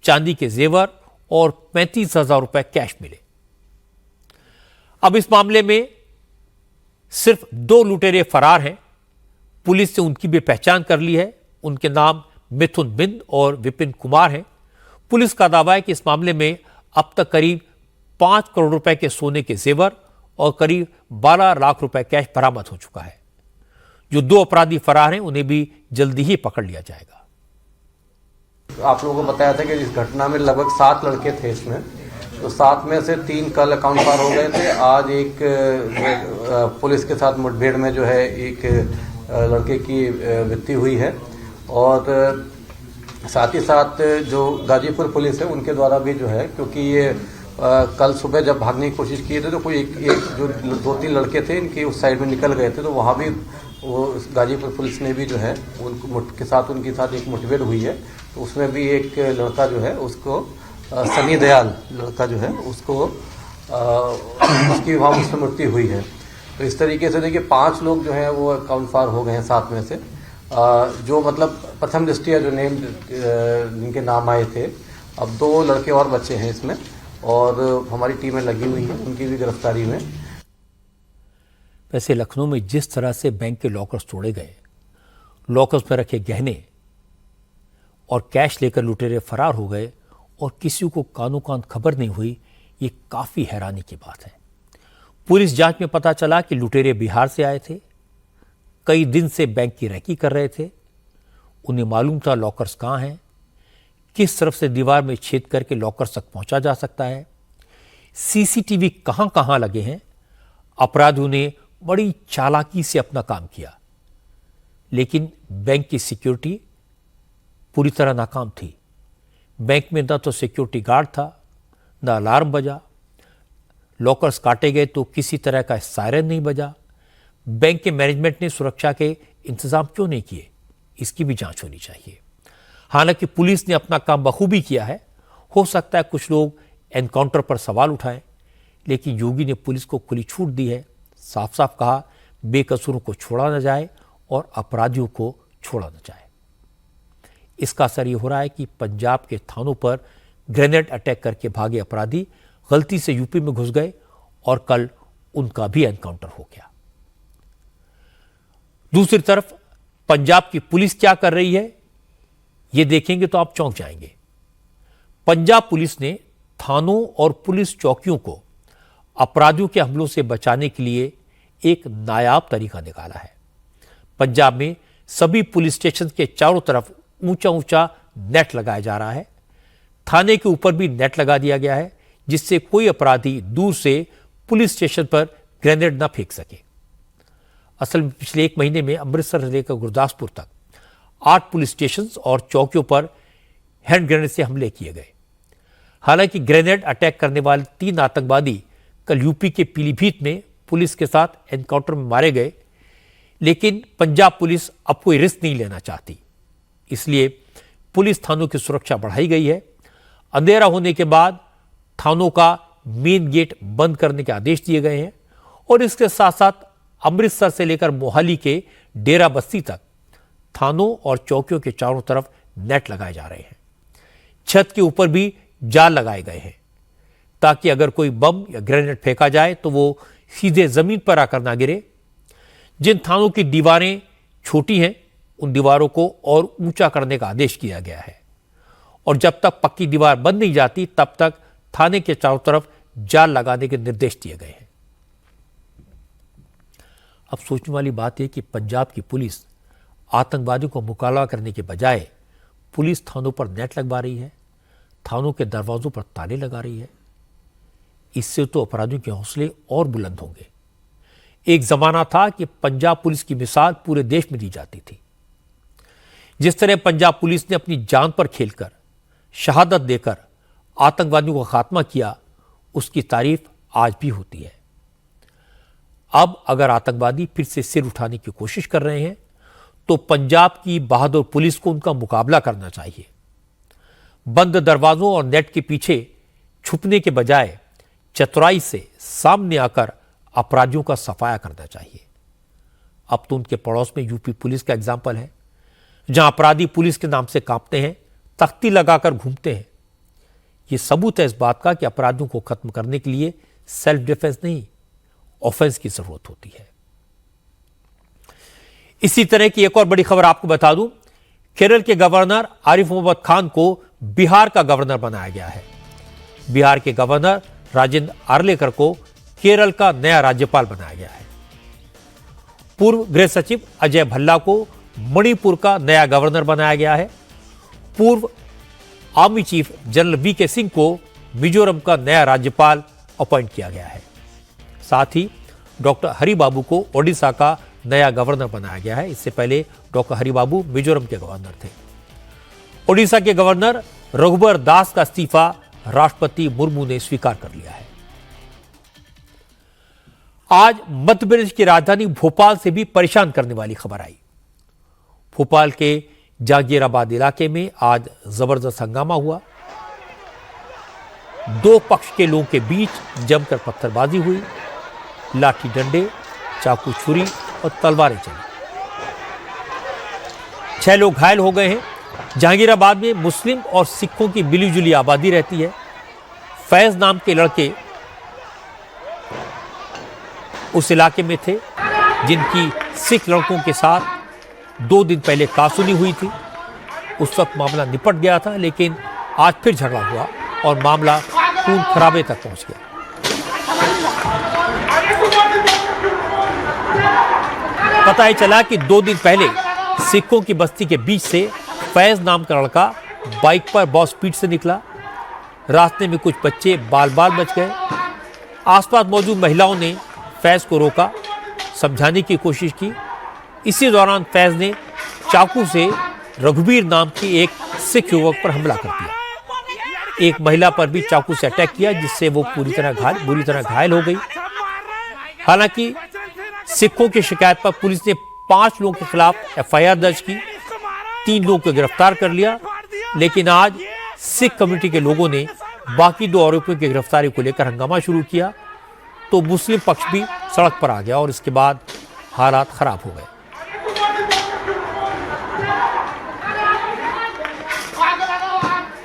Speaker 1: चांदी के जेवर और 35,000 रुपए कैश मिले। अब इस मामले में सिर्फ 2 लुटेरे फरार हैं। पुलिस ने उनकी भी पहचान कर ली है। उनके नाम मिथुन बिंद और विपिन कुमार हैं। पुलिस का दावा है कि इस मामले में अब तक करीब 5 करोड़ रुपए के सोने के जेवर और करीब 12 लाख रुपए कैश बरामद हो चुका है। जो 2 अपराधी फरार हैं उन्हें भी जल्दी ही पकड़ लिया जाएगा।
Speaker 14: आप लोगों को बताया था कि इस घटना में लगभग 7 लड़के थे इसमें, तो 7 में से 3 कल अकाउंट पार हो गए थे। आज एक पुलिस के साथ मुठभेड़ में जो है एक लड़के की मृत्यु हुई है और साथ ही साथ जो गाजीपुर पुलिस है उनके द्वारा भी जो है, क्योंकि ये कल सुबह जब भागने की कोशिश किए थे तो कोई एक जो 2-3 लड़के थे इनकी उस साइड में निकल गए थे, तो वहाँ भी वो गाजीपुर पुलिस ने भी जो है उनके साथ एक मुठभेड़ हुई है। तो उसमें भी एक लड़का जो है उसको सनी दयाल लड़का जो है उसको उसकी वहाँ उसमें मृत्यु हुई है। तो इस तरीके से देखिए 5 लोग जो हैं वो अकाउंट पार हो गए हैं 7 में से। जो मतलब प्रथम दृष्टिया जो नेम जिनके नाम आए थे, अब 2 लड़के और बचे हैं इसमें और हमारी टीमें लगी हुई हैं उनकी भी गिरफ्तारी में।
Speaker 1: वैसे लखनऊ में जिस तरह से बैंक के लॉकर्स तोड़े गए, लॉकर्स में रखे गहने और कैश लेकर लुटेरे फरार हो गए और किसी को कानो कान खबर नहीं हुई, ये काफी हैरानी की बात है। पुलिस जांच में पता चला कि लुटेरे बिहार से आए थे, कई दिन से बैंक की रैकी कर रहे थे। उन्हें मालूम था लॉकर्स कहाँ हैं, किस तरफ से दीवार में छेद करके लॉकर्स तक पहुंचा जा सकता है, सीसीटीवी कहां कहां लगे हैं। अपराधियों ने बड़ी चालाकी से अपना काम किया, लेकिन बैंक की सिक्योरिटी पूरी तरह नाकाम थी। बैंक में न तो सिक्योरिटी गार्ड था, न अलार्म बजा, लॉकर्स काटे गए तो किसी तरह का सायरन नहीं बजा। बैंक के मैनेजमेंट ने सुरक्षा के इंतजाम क्यों नहीं किए, इसकी भी जांच होनी चाहिए। हालांकि पुलिस ने अपना काम बखूबी किया है। हो सकता है कुछ लोग एनकाउंटर पर सवाल उठाएं, लेकिन योगी ने पुलिस को खुली छूट दी है। साफ साफ कहा, बेकसूरों को छोड़ा न जाए और अपराधियों को छोड़ा न जाए। इसका असर ये हो रहा है कि पंजाब के थानों पर ग्रेनेड अटैक करके भागे अपराधी गलती से यूपी में घुस गए और कल उनका भी एनकाउंटर हो गया। दूसरी तरफ पंजाब की पुलिस क्या कर रही है, यह देखेंगे तो आप चौंक जाएंगे। पंजाब पुलिस ने थानों और पुलिस चौकियों को अपराधियों के हमलों से बचाने के लिए एक नायाब तरीका निकाला है। पंजाब में सभी पुलिस स्टेशन के चारों तरफ ऊंचा ऊंचा नेट लगाया जा रहा है। थाने के ऊपर भी नेट लगा दिया गया है, जिससे कोई अपराधी दूर से पुलिस स्टेशन पर ग्रेनेड न फेंक सके। असल में पिछले 1 महीने में अमृतसर से लेकर गुरदासपुर तक 8 पुलिस स्टेशन और चौकियों पर हैंड ग्रेनेड से हमले किए गए। हालांकि ग्रेनेड अटैक करने वाले 3 आतंकवादी कल यूपी के पीलीभीत में पुलिस के साथ एनकाउंटर में मारे गए, लेकिन पंजाब पुलिस अब कोई रिस्क नहीं लेना चाहती, इसलिए पुलिस थानों की सुरक्षा बढ़ाई गई है। अंधेरा होने के बाद थानों का मेन गेट बंद करने के आदेश दिए गए हैं और इसके साथ साथ अमृतसर से लेकर मोहाली के डेरा बस्ती तक थानों और चौकियों के चारों तरफ नेट लगाए जा रहे हैं। छत के ऊपर भी जाल लगाए गए हैं ताकि अगर कोई बम या ग्रेनेड फेंका जाए तो वो सीधे जमीन पर आकर ना गिरे। जिन थानों की दीवारें छोटी हैं उन दीवारों को और ऊंचा करने का आदेश किया गया है और जब तक पक्की दीवार बन नहीं जाती तब तक थाने के चारों तरफ जाल लगाने के निर्देश दिए गए हैं। अब सोचने वाली बात यह कि पंजाब की पुलिस आतंकवादियों को मुकाबला करने के बजाय पुलिस थानों पर नेट लगवा रही है, थानों के दरवाजों पर ताले लगा रही है। इससे तो अपराधियों के हौसले और बुलंद होंगे। एक जमाना था कि पंजाब पुलिस की मिसाल पूरे देश में दी जाती थी। जिस तरह पंजाब पुलिस ने अपनी जान पर खेलकर शहादत देकर आतंकवादियों का खात्मा किया, उसकी तारीफ आज भी होती है। अब अगर आतंकवादी फिर से सिर उठाने की कोशिश कर रहे हैं तो पंजाब की बहादुर पुलिस को उनका मुकाबला करना चाहिए। बंद दरवाजों और नेट के पीछे छुपने के बजाय चतुराई से सामने आकर अपराधियों का सफाया करना चाहिए। अब तो उनके पड़ोस में यूपी पुलिस का एग्जाम्पल है, जहां अपराधी पुलिस के नाम से कांपते हैं, तख्ती लगाकर घूमते हैं। यह सबूत है इस बात का कि अपराधियों को खत्म करने के लिए सेल्फ डिफेंस नहीं, ऑफेंस की जरूरत होती है। इसी तरह की एक और बड़ी खबर आपको बता दूं, केरल के गवर्नर आरिफ मोहम्मद खान को बिहार का गवर्नर बनाया गया है। बिहार के गवर्नर राजेंद्र आर्लेकर को केरल का नया राज्यपाल बनाया गया है। पूर्व गृह सचिव अजय भल्ला को मणिपुर का नया गवर्नर बनाया गया है। पूर्व army chief general VK Singh को मिजोरम का नया राज्यपाल अपॉइंट किया गया है। साथ ही डॉक्टर हरिबाबू को ओडिशा का नया गवर्नर बनाया गया है। इससे पहले डॉक्टर हरिबाबू मिजोरम के गवर्नर थे। ओडिशा के गवर्नर रघुबर दास का इस्तीफा राष्ट्रपति मुर्मू ने स्वीकार कर लिया है। आज मध्य प्रदेश की राजधानी भोपाल से भी परेशान करने वाली खबर आई। भोपाल के जहांगीराबाद इलाके में आज जबरदस्त हंगामा हुआ। दो पक्ष के लोगों के बीच जमकर पत्थरबाजी हुई, लाठी डंडे, चाकू छुरी और तलवारें चली। 6 लोग घायल हो गए हैं। जहांगीराबाद में मुस्लिम और सिखों की मिलीजुली आबादी रहती है। फैज नाम के लड़के उस इलाके में थे जिनकी सिख लड़कों के साथ 2 दिन पहले कासुनी हुई थी। उस वक्त मामला निपट गया था, लेकिन आज फिर झगड़ा हुआ और मामला खून खराबे तक पहुंच गया। पता ही चला कि 2 दिन पहले सिखों की बस्ती के बीच से फैज नाम का लड़का बाइक पर बहुत स्पीड से निकला। रास्ते में कुछ बच्चे बाल बाल बच गए। आसपास मौजूद महिलाओं ने फैज को रोका, समझाने की कोशिश की। इसी दौरान फैज ने चाकू से रघुबीर नाम की एक सिख युवक पर हमला कर दिया। एक महिला पर भी चाकू से अटैक किया, जिससे वो बुरी तरह घायल हो गई। हालांकि सिखों की शिकायत पर पुलिस ने 5 लोगों के खिलाफ एफआईआर दर्ज की, 3 लोगों को गिरफ्तार कर लिया। लेकिन आज सिख कम्युनिटी के लोगों ने बाकी 2 आरोपियों की गिरफ्तारी को लेकर हंगामा शुरू किया, तो मुस्लिम पक्ष भी सड़क पर आ गया और इसके बाद हालात खराब हो गए।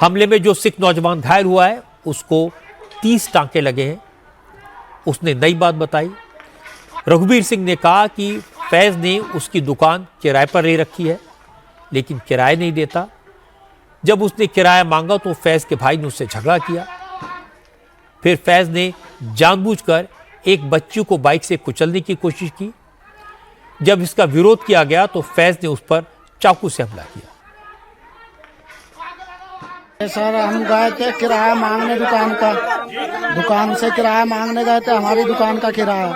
Speaker 1: हमले में जो सिख नौजवान घायल हुआ है उसको 30 टांके लगे हैं। उसने नई बात बताई। रघुबीर सिंह ने कहा कि फैज ने उसकी दुकान किराए पर ले रखी है, लेकिन किराया नहीं देता। जब उसने किराया मांगा तो फैज के भाई ने उससे झगड़ा किया। फिर फैज ने जानबूझकर एक बच्ची को बाइक से कुचलने की कोशिश की। जब इसका विरोध किया गया तो फैज ने उस पर चाकू से हमला किया।
Speaker 10: सर, हम गए थे किराया मांगने दुकान से किराया मांगने गए थे, हमारी दुकान का किराया।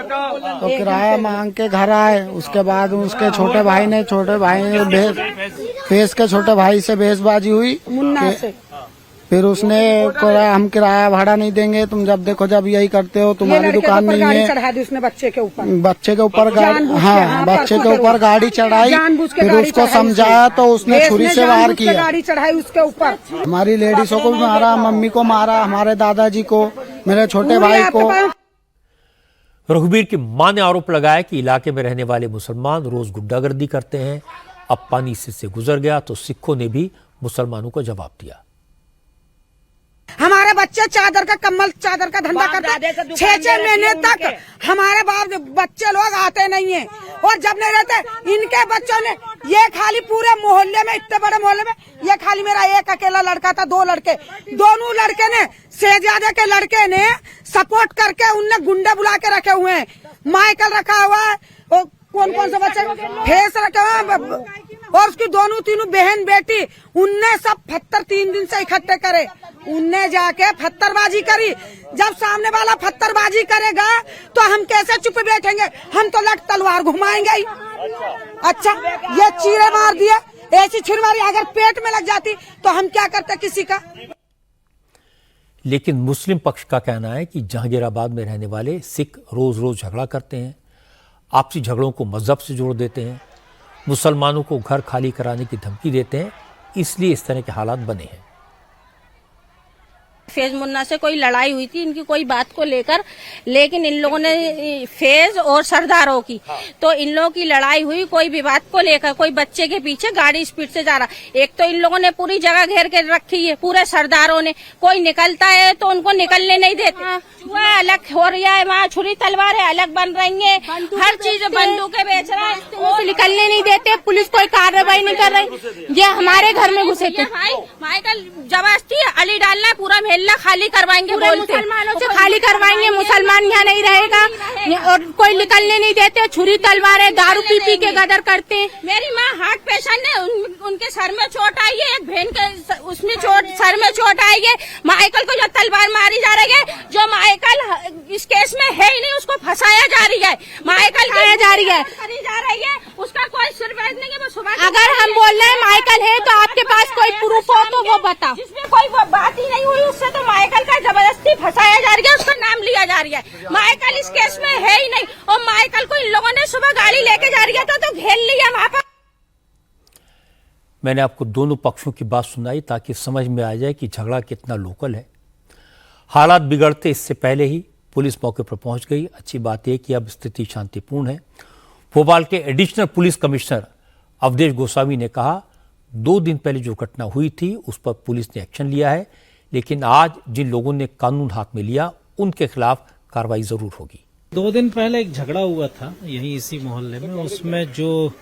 Speaker 10: तो किराया मांग के घर आए। उसके बाद उसके छोटे भाई ने फेस के छोटे भाई से बहसबाजी हुई मुन्ना से। फिर उसने कहा हम किराया भाड़ा नहीं देंगे, तुम जब देखो जब यही करते हो, तुम्हारी दुकान नहीं है।
Speaker 15: चढ़ा दी उसने बच्चे के ऊपर गाड़ी,
Speaker 10: बच्चे के ऊपर गाड़ी चढ़ाई। फिर उसको समझाया तो उसने छुरी से वार किया,
Speaker 15: गाड़ी चढ़ाई उसके ऊपर।
Speaker 10: हमारी लेडीजों को भी मारा, मम्मी को मारा, हमारे दादाजी को, मेरे छोटे भाई को।
Speaker 1: रघुबीर की मां ने आरोप लगाया कि इलाके में रहने वाले मुसलमान रोज गुंडागर्दी करते हैं। अब पानी से गुजर गया तो सिखों ने भी मुसलमानों को जवाब दिया।
Speaker 15: हमारे बच्चे चादर का कम्बल चादर का धंधा करते, 6-6 महीने तक हमारे बाप बच्चे लोग आते नहीं हैं। और जब नहीं रहते इनके बच्चों ने, ये खाली पूरे मोहल्ले में, इतने बड़े मोहल्ले में, ये खाली मेरा एक अकेला लड़का था, 2 लड़के, दोनों लड़के ने, शहजादे के लड़के ने सपोर्ट करके उनने गुंडे बुला के रखे हुए हैं। माइकल रखा हुआ है, कौन से बच्चे फेस रखे हुए हैं, और उसकी 2-3 बहन बेटी, उनने सब पत्थर 3 दिन से इकट्ठे करे। उनने जाके पत्थरबाजी करी। जब सामने वाला पत्थरबाजी करेगा तो हम कैसे चुप बैठेंगे? हम तो लट तलवार घुमाएंगे ही। अच्छा, ये चीरे मार दिए, ऐसी छिड़वारी अगर पेट में लग जाती तो हम क्या करते किसी का?
Speaker 1: लेकिन मुस्लिम पक्ष का कहना है कि जहांगीराबाद में रहने वाले सिख रोज रोज झगड़ा करते हैं, आपसी झगड़ों को मजहब से जोड़ देते हैं, मुसलमानों को घर खाली कराने की धमकी देते हैं, इसलिए इस तरह के हालात बने हैं।
Speaker 16: फैज मुन्ना से कोई लड़ाई हुई थी इनकी कोई बात को लेकर, लेकिन इन लोगों ने फैज और सरदारों की, तो इन लोगों की लड़ाई हुई कोई विवाद को लेकर, कोई बच्चे के पीछे गाड़ी स्पीड से जा रहा। एक तो इन लोगों ने पूरी जगह घेर के रखी है, पूरे सरदारों ने, कोई निकलता है तो उनको निकलने नहीं देते। वहाँ अलग हो रहा है, वहाँ छुरी तलवारें अलग बन रही है, हर चीज बंदूकें बेच रहा है, निकलने नहीं देते, पुलिस कोई कार्रवाई नहीं कर रही। ये हमारे घर में घुसे थे भाई, माइकल जबरदस्ती अली डालना, पूरा मोहल्ला खाली करवाएंगे, मुसलमानों से खाली करवाएंगे, मुसलमान यहाँ नहीं रहेगा और कोई निकलने नहीं देते, छुरी तलवारें, दारू पी पी के गदर करते हैं। मेरी माँ हार्ट पेशेंट है, उनके सर में चोट आई है, एक बहन के उसमें सर में चोट आई है। माइकल को जो तलवार मारी जा रही है, जो माइकल इस केस में है ही नहीं, उसको फंसाया जा रही है, माइकल जा रही है, उसका कोई सिरवैज नहीं है। अगर हम बोल रहे हैं माइकल है तो आपके पास कोई प्रूफ हो तो वो बताओ, जिसमें कोई वो बात ही नहीं हुई, उससे तो माइकल का जबरदस्ती फंसाया जा रही है, उसका नाम लिया जा रही है। माइकल इस केस में है ही नहीं, और माइकल को इन लोगों ने सुबह गाड़ी लेके जा रही था तो घेर लिया वहाँ पर।
Speaker 1: मैंने आपको दोनों पक्षों की बात सुनाई ताकि समझ में आ जाए कि झगड़ा कितना लोकल है। हालात बिगड़ते इससे पहले ही पुलिस मौके पर पहुंच गई। अच्छी बात यह कि अब स्थिति शांतिपूर्ण है। भोपाल के additional police commissioner Awadhesh Goswami ने कहा, 2 दिन पहले जो घटना हुई थी उस पर पुलिस ने एक्शन लिया है, लेकिन आज जिन लोगों ने कानून हाथ में लिया उनके खिलाफ कार्रवाई जरूर होगी।
Speaker 17: 2 दिन पहले एक झगड़ा हुआ था यहीं इसी मोहल्ले में, उसमें जो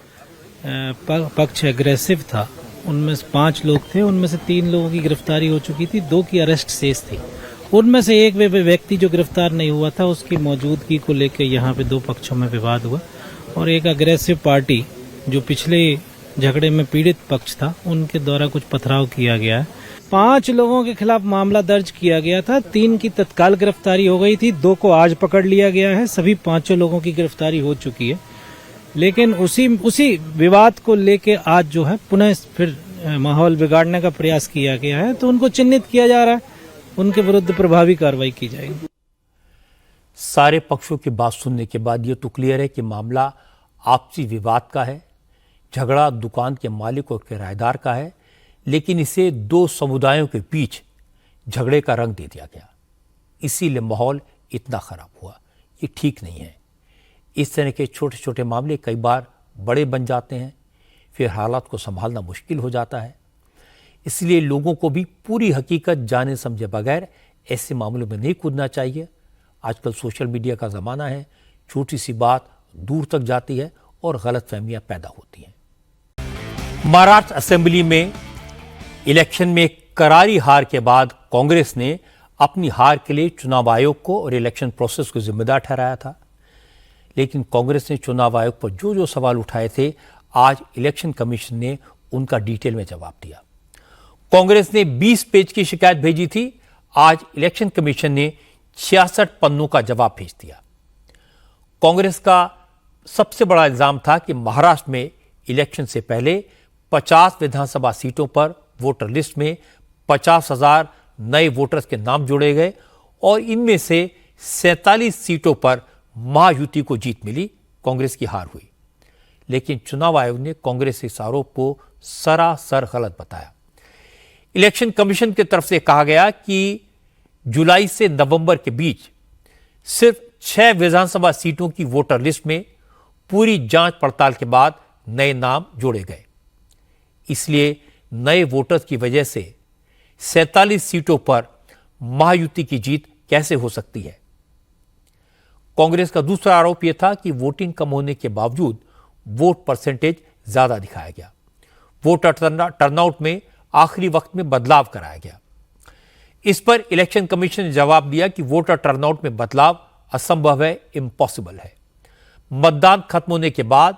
Speaker 17: पक्ष एग्रेसिव था उनमें से 5 लोग थे, उनमें से 3 लोगों की गिरफ्तारी हो चुकी थी, 2 की अरेस्ट शेष थी। उनमें से एक व्यक्ति जो गिरफ्तार नहीं हुआ था, उसकी मौजूदगी को लेकर यहाँ पे 2 पक्षों में विवाद हुआ और एक अग्रेसिव पार्टी जो पिछले झगड़े में पीड़ित पक्ष था उनके द्वारा कुछ पथराव किया गया है। 5 लोगों के खिलाफ मामला दर्ज किया गया था, 3 की तत्काल गिरफ्तारी हो गई थी, 2 को आज पकड़ लिया गया है। सभी 5 लोगों की गिरफ्तारी हो चुकी है, लेकिन उसी विवाद को लेके आज जो है पुनः फिर माहौल बिगाड़ने का प्रयास किया गया है, तो उनको चिन्हित किया जा रहा है, उनके विरुद्ध प्रभावी कार्रवाई की जाएगी।
Speaker 1: सारे पक्षों की बात सुनने के बाद ये तो क्लियर है कि मामला आपसी विवाद का है, झगड़ा दुकान के मालिक और किराएदार का है, लेकिन इसे 2 समुदायों के बीच झगड़े का रंग दे दिया गया, इसीलिए माहौल इतना खराब हुआ। ये ठीक नहीं है। इस तरह के छोटे छोटे मामले कई बार बड़े बन जाते हैं, फिर हालात को संभालना मुश्किल हो जाता है। इसलिए लोगों को भी पूरी हकीकत जाने समझे बगैर ऐसे मामलों में नहीं कूदना चाहिए। आजकल सोशल मीडिया का ज़माना है, छोटी सी बात दूर तक जाती है और गलतफहमियां पैदा होती हैं। महाराष्ट्र असेंबली में इलेक्शन में करारी हार के बाद कांग्रेस ने अपनी हार के लिए चुनाव आयोग को और इलेक्शन प्रोसेस को जिम्मेदार ठहराया था, लेकिन कांग्रेस ने चुनाव आयोग पर जो जो सवाल उठाए थे, आज इलेक्शन कमीशन ने उनका डिटेल में जवाब दिया। कांग्रेस ने 20 पेज की शिकायत भेजी थी, आज इलेक्शन कमीशन ने 66 पन्नों का जवाब भेज दिया। कांग्रेस का सबसे बड़ा इल्जाम था कि महाराष्ट्र में इलेक्शन से पहले 50 विधानसभा सीटों पर वोटर लिस्ट में 50,000 नए वोटर्स के नाम जोड़े गए और इनमें से 47 सीटों पर महायुति को जीत मिली, कांग्रेस की हार हुई। लेकिन चुनाव आयोग ने कांग्रेस के इस आरोप को सरासर गलत बताया। इलेक्शन कमीशन की तरफ से कहा गया कि जुलाई से नवंबर के बीच सिर्फ 6 विधानसभा सीटों की वोटर लिस्ट में पूरी जांच पड़ताल के बाद नए नाम जोड़े गए। इसलिए नए वोटर्स की वजह से 47 सीटों पर महायुति की जीत कैसे हो सकती है। कांग्रेस का दूसरा आरोप यह था कि वोटिंग कम होने के बावजूद वोट परसेंटेज ज्यादा दिखाया गया। वोटर टर्नआउट में आखिरी वक्त में बदलाव कराया गया। इस पर इलेक्शन कमीशन ने जवाब दिया कि वोटर टर्नआउट में बदलाव असंभव है, इम्पॉसिबल है। मतदान खत्म होने के बाद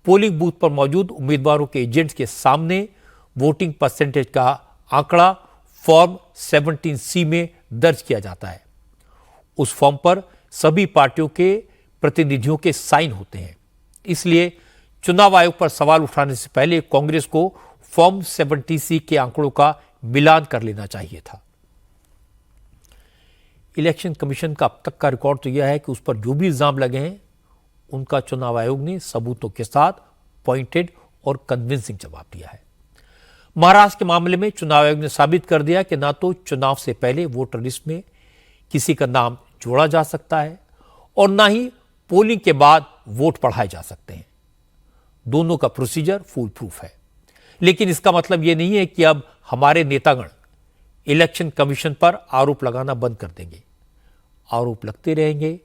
Speaker 1: पोलिंग बूथ पर मौजूद उम्मीदवारों के एजेंट्स के सामने वोटिंग परसेंटेज का आंकड़ा फॉर्म 17C में दर्ज किया जाता है। उस फॉर्म पर सभी पार्टियों के प्रतिनिधियों के साइन होते हैं। इसलिए चुनाव आयोग पर सवाल उठाने से पहले कांग्रेस को फॉर्म 70C के आंकड़ों का मिलान कर लेना चाहिए था। इलेक्शन कमीशन का अब तक का रिकॉर्ड तो यह है कि उस पर जो भी इल्जाम लगे हैं उनका चुनाव आयोग ने सबूतों के साथ पॉइंटेड और कन्विंसिंग जवाब दिया है। महाराष्ट्र के मामले में चुनाव आयोग ने साबित कर दिया कि ना तो चुनाव से पहले वोटर लिस्ट में किसी का नाम जोड़ा जा सकता है और ना ही पोलिंग के बाद वोट पढ़ाए जा सकते हैं। दोनों का प्रोसीजर फुल प्रूफ है। लेकिन इसका मतलब यह नहीं है कि अब हमारे नेतागण इलेक्शन कमीशन पर आरोप लगाना बंद कर देंगे। आरोप लगते रहेंगे,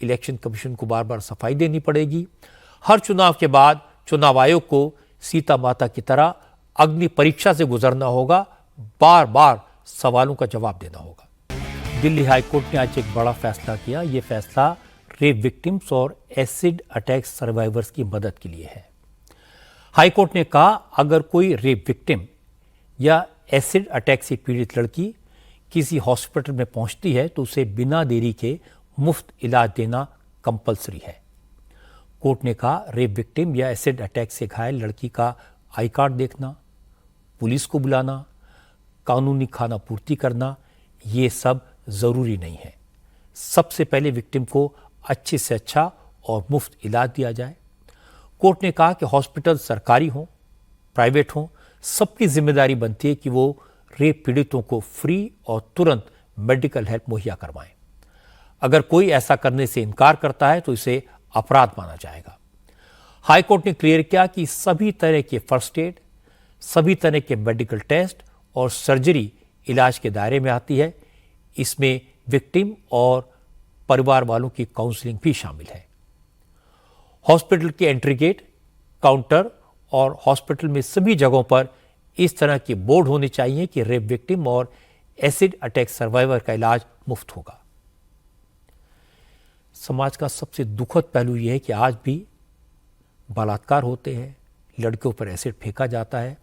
Speaker 1: इलेक्शन कमीशन को बार बार सफाई देनी पड़ेगी। हर चुनाव के बाद चुनाव आयोग को सीता माता की तरह अग्नि परीक्षा से गुजरना होगा, बार बार सवालों का जवाब देना होगा। दिल्ली हाईकोर्ट ने आज एक बड़ा फैसला किया। यह फैसला रेप विक्टिम्स और एसिड अटैक सर्वाइवर्स की मदद के लिए है। हाईकोर्ट ने कहा, अगर कोई रेप विक्टिम या एसिड अटैक से पीड़ित लड़की किसी हॉस्पिटल में पहुंचती है तो उसे बिना देरी के मुफ्त इलाज देना कंपलसरी है। कोर्ट ने कहा, रेप विक्टिम या एसिड अटैक से घायल लड़की का आई कार्ड देखना, पुलिस को बुलाना, कानूनी खाना पूर्ति करना, ये सब जरूरी नहीं है। सबसे पहले विक्टिम को अच्छे से अच्छा और मुफ्त इलाज दिया जाए। कोर्ट ने कहा कि हॉस्पिटल सरकारी हो, प्राइवेट हो, सबकी जिम्मेदारी बनती है कि वो रेप पीड़ितों को फ्री और तुरंत मेडिकल हेल्प मुहैया करवाएं। अगर कोई ऐसा करने से इनकार करता है तो इसे अपराध माना जाएगा। हाईकोर्ट ने क्लियर किया कि सभी तरह के फर्स्ट एड, सभी तरह के मेडिकल टेस्ट और सर्जरी इलाज के दायरे में आती है। इसमें विक्टिम और परिवार वालों की काउंसलिंग भी शामिल है। हॉस्पिटल के एंट्री गेट, काउंटर और हॉस्पिटल में सभी जगहों पर इस तरह के बोर्ड होने चाहिए कि रेप विक्टिम और एसिड अटैक सर्वाइवर का इलाज मुफ्त होगा। समाज का सबसे दुखद पहलू यह है कि आज भी बलात्कार होते हैं, लड़कियों पर एसिड फेंका जाता है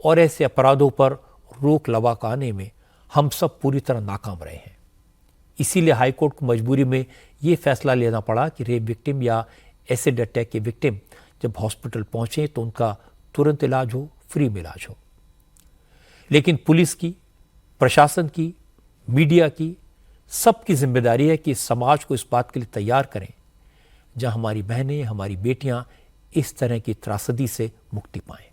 Speaker 1: और ऐसे अपराधों पर रोक लगाने में हम सब पूरी तरह नाकाम रहे हैं। इसीलिए हाईकोर्ट को मजबूरी में यह फैसला लेना पड़ा कि रेप विक्टिम या एसिड अटैक के विक्टिम जब हॉस्पिटल पहुंचे तो उनका तुरंत इलाज हो, फ्री में इलाज हो। लेकिन पुलिस की, प्रशासन की, मीडिया की, सबकी जिम्मेदारी है कि समाज को इस बात के लिए तैयार करें जहां हमारी बहनें, हमारी बेटियां इस तरह की त्रासदी से मुक्ति पाएं।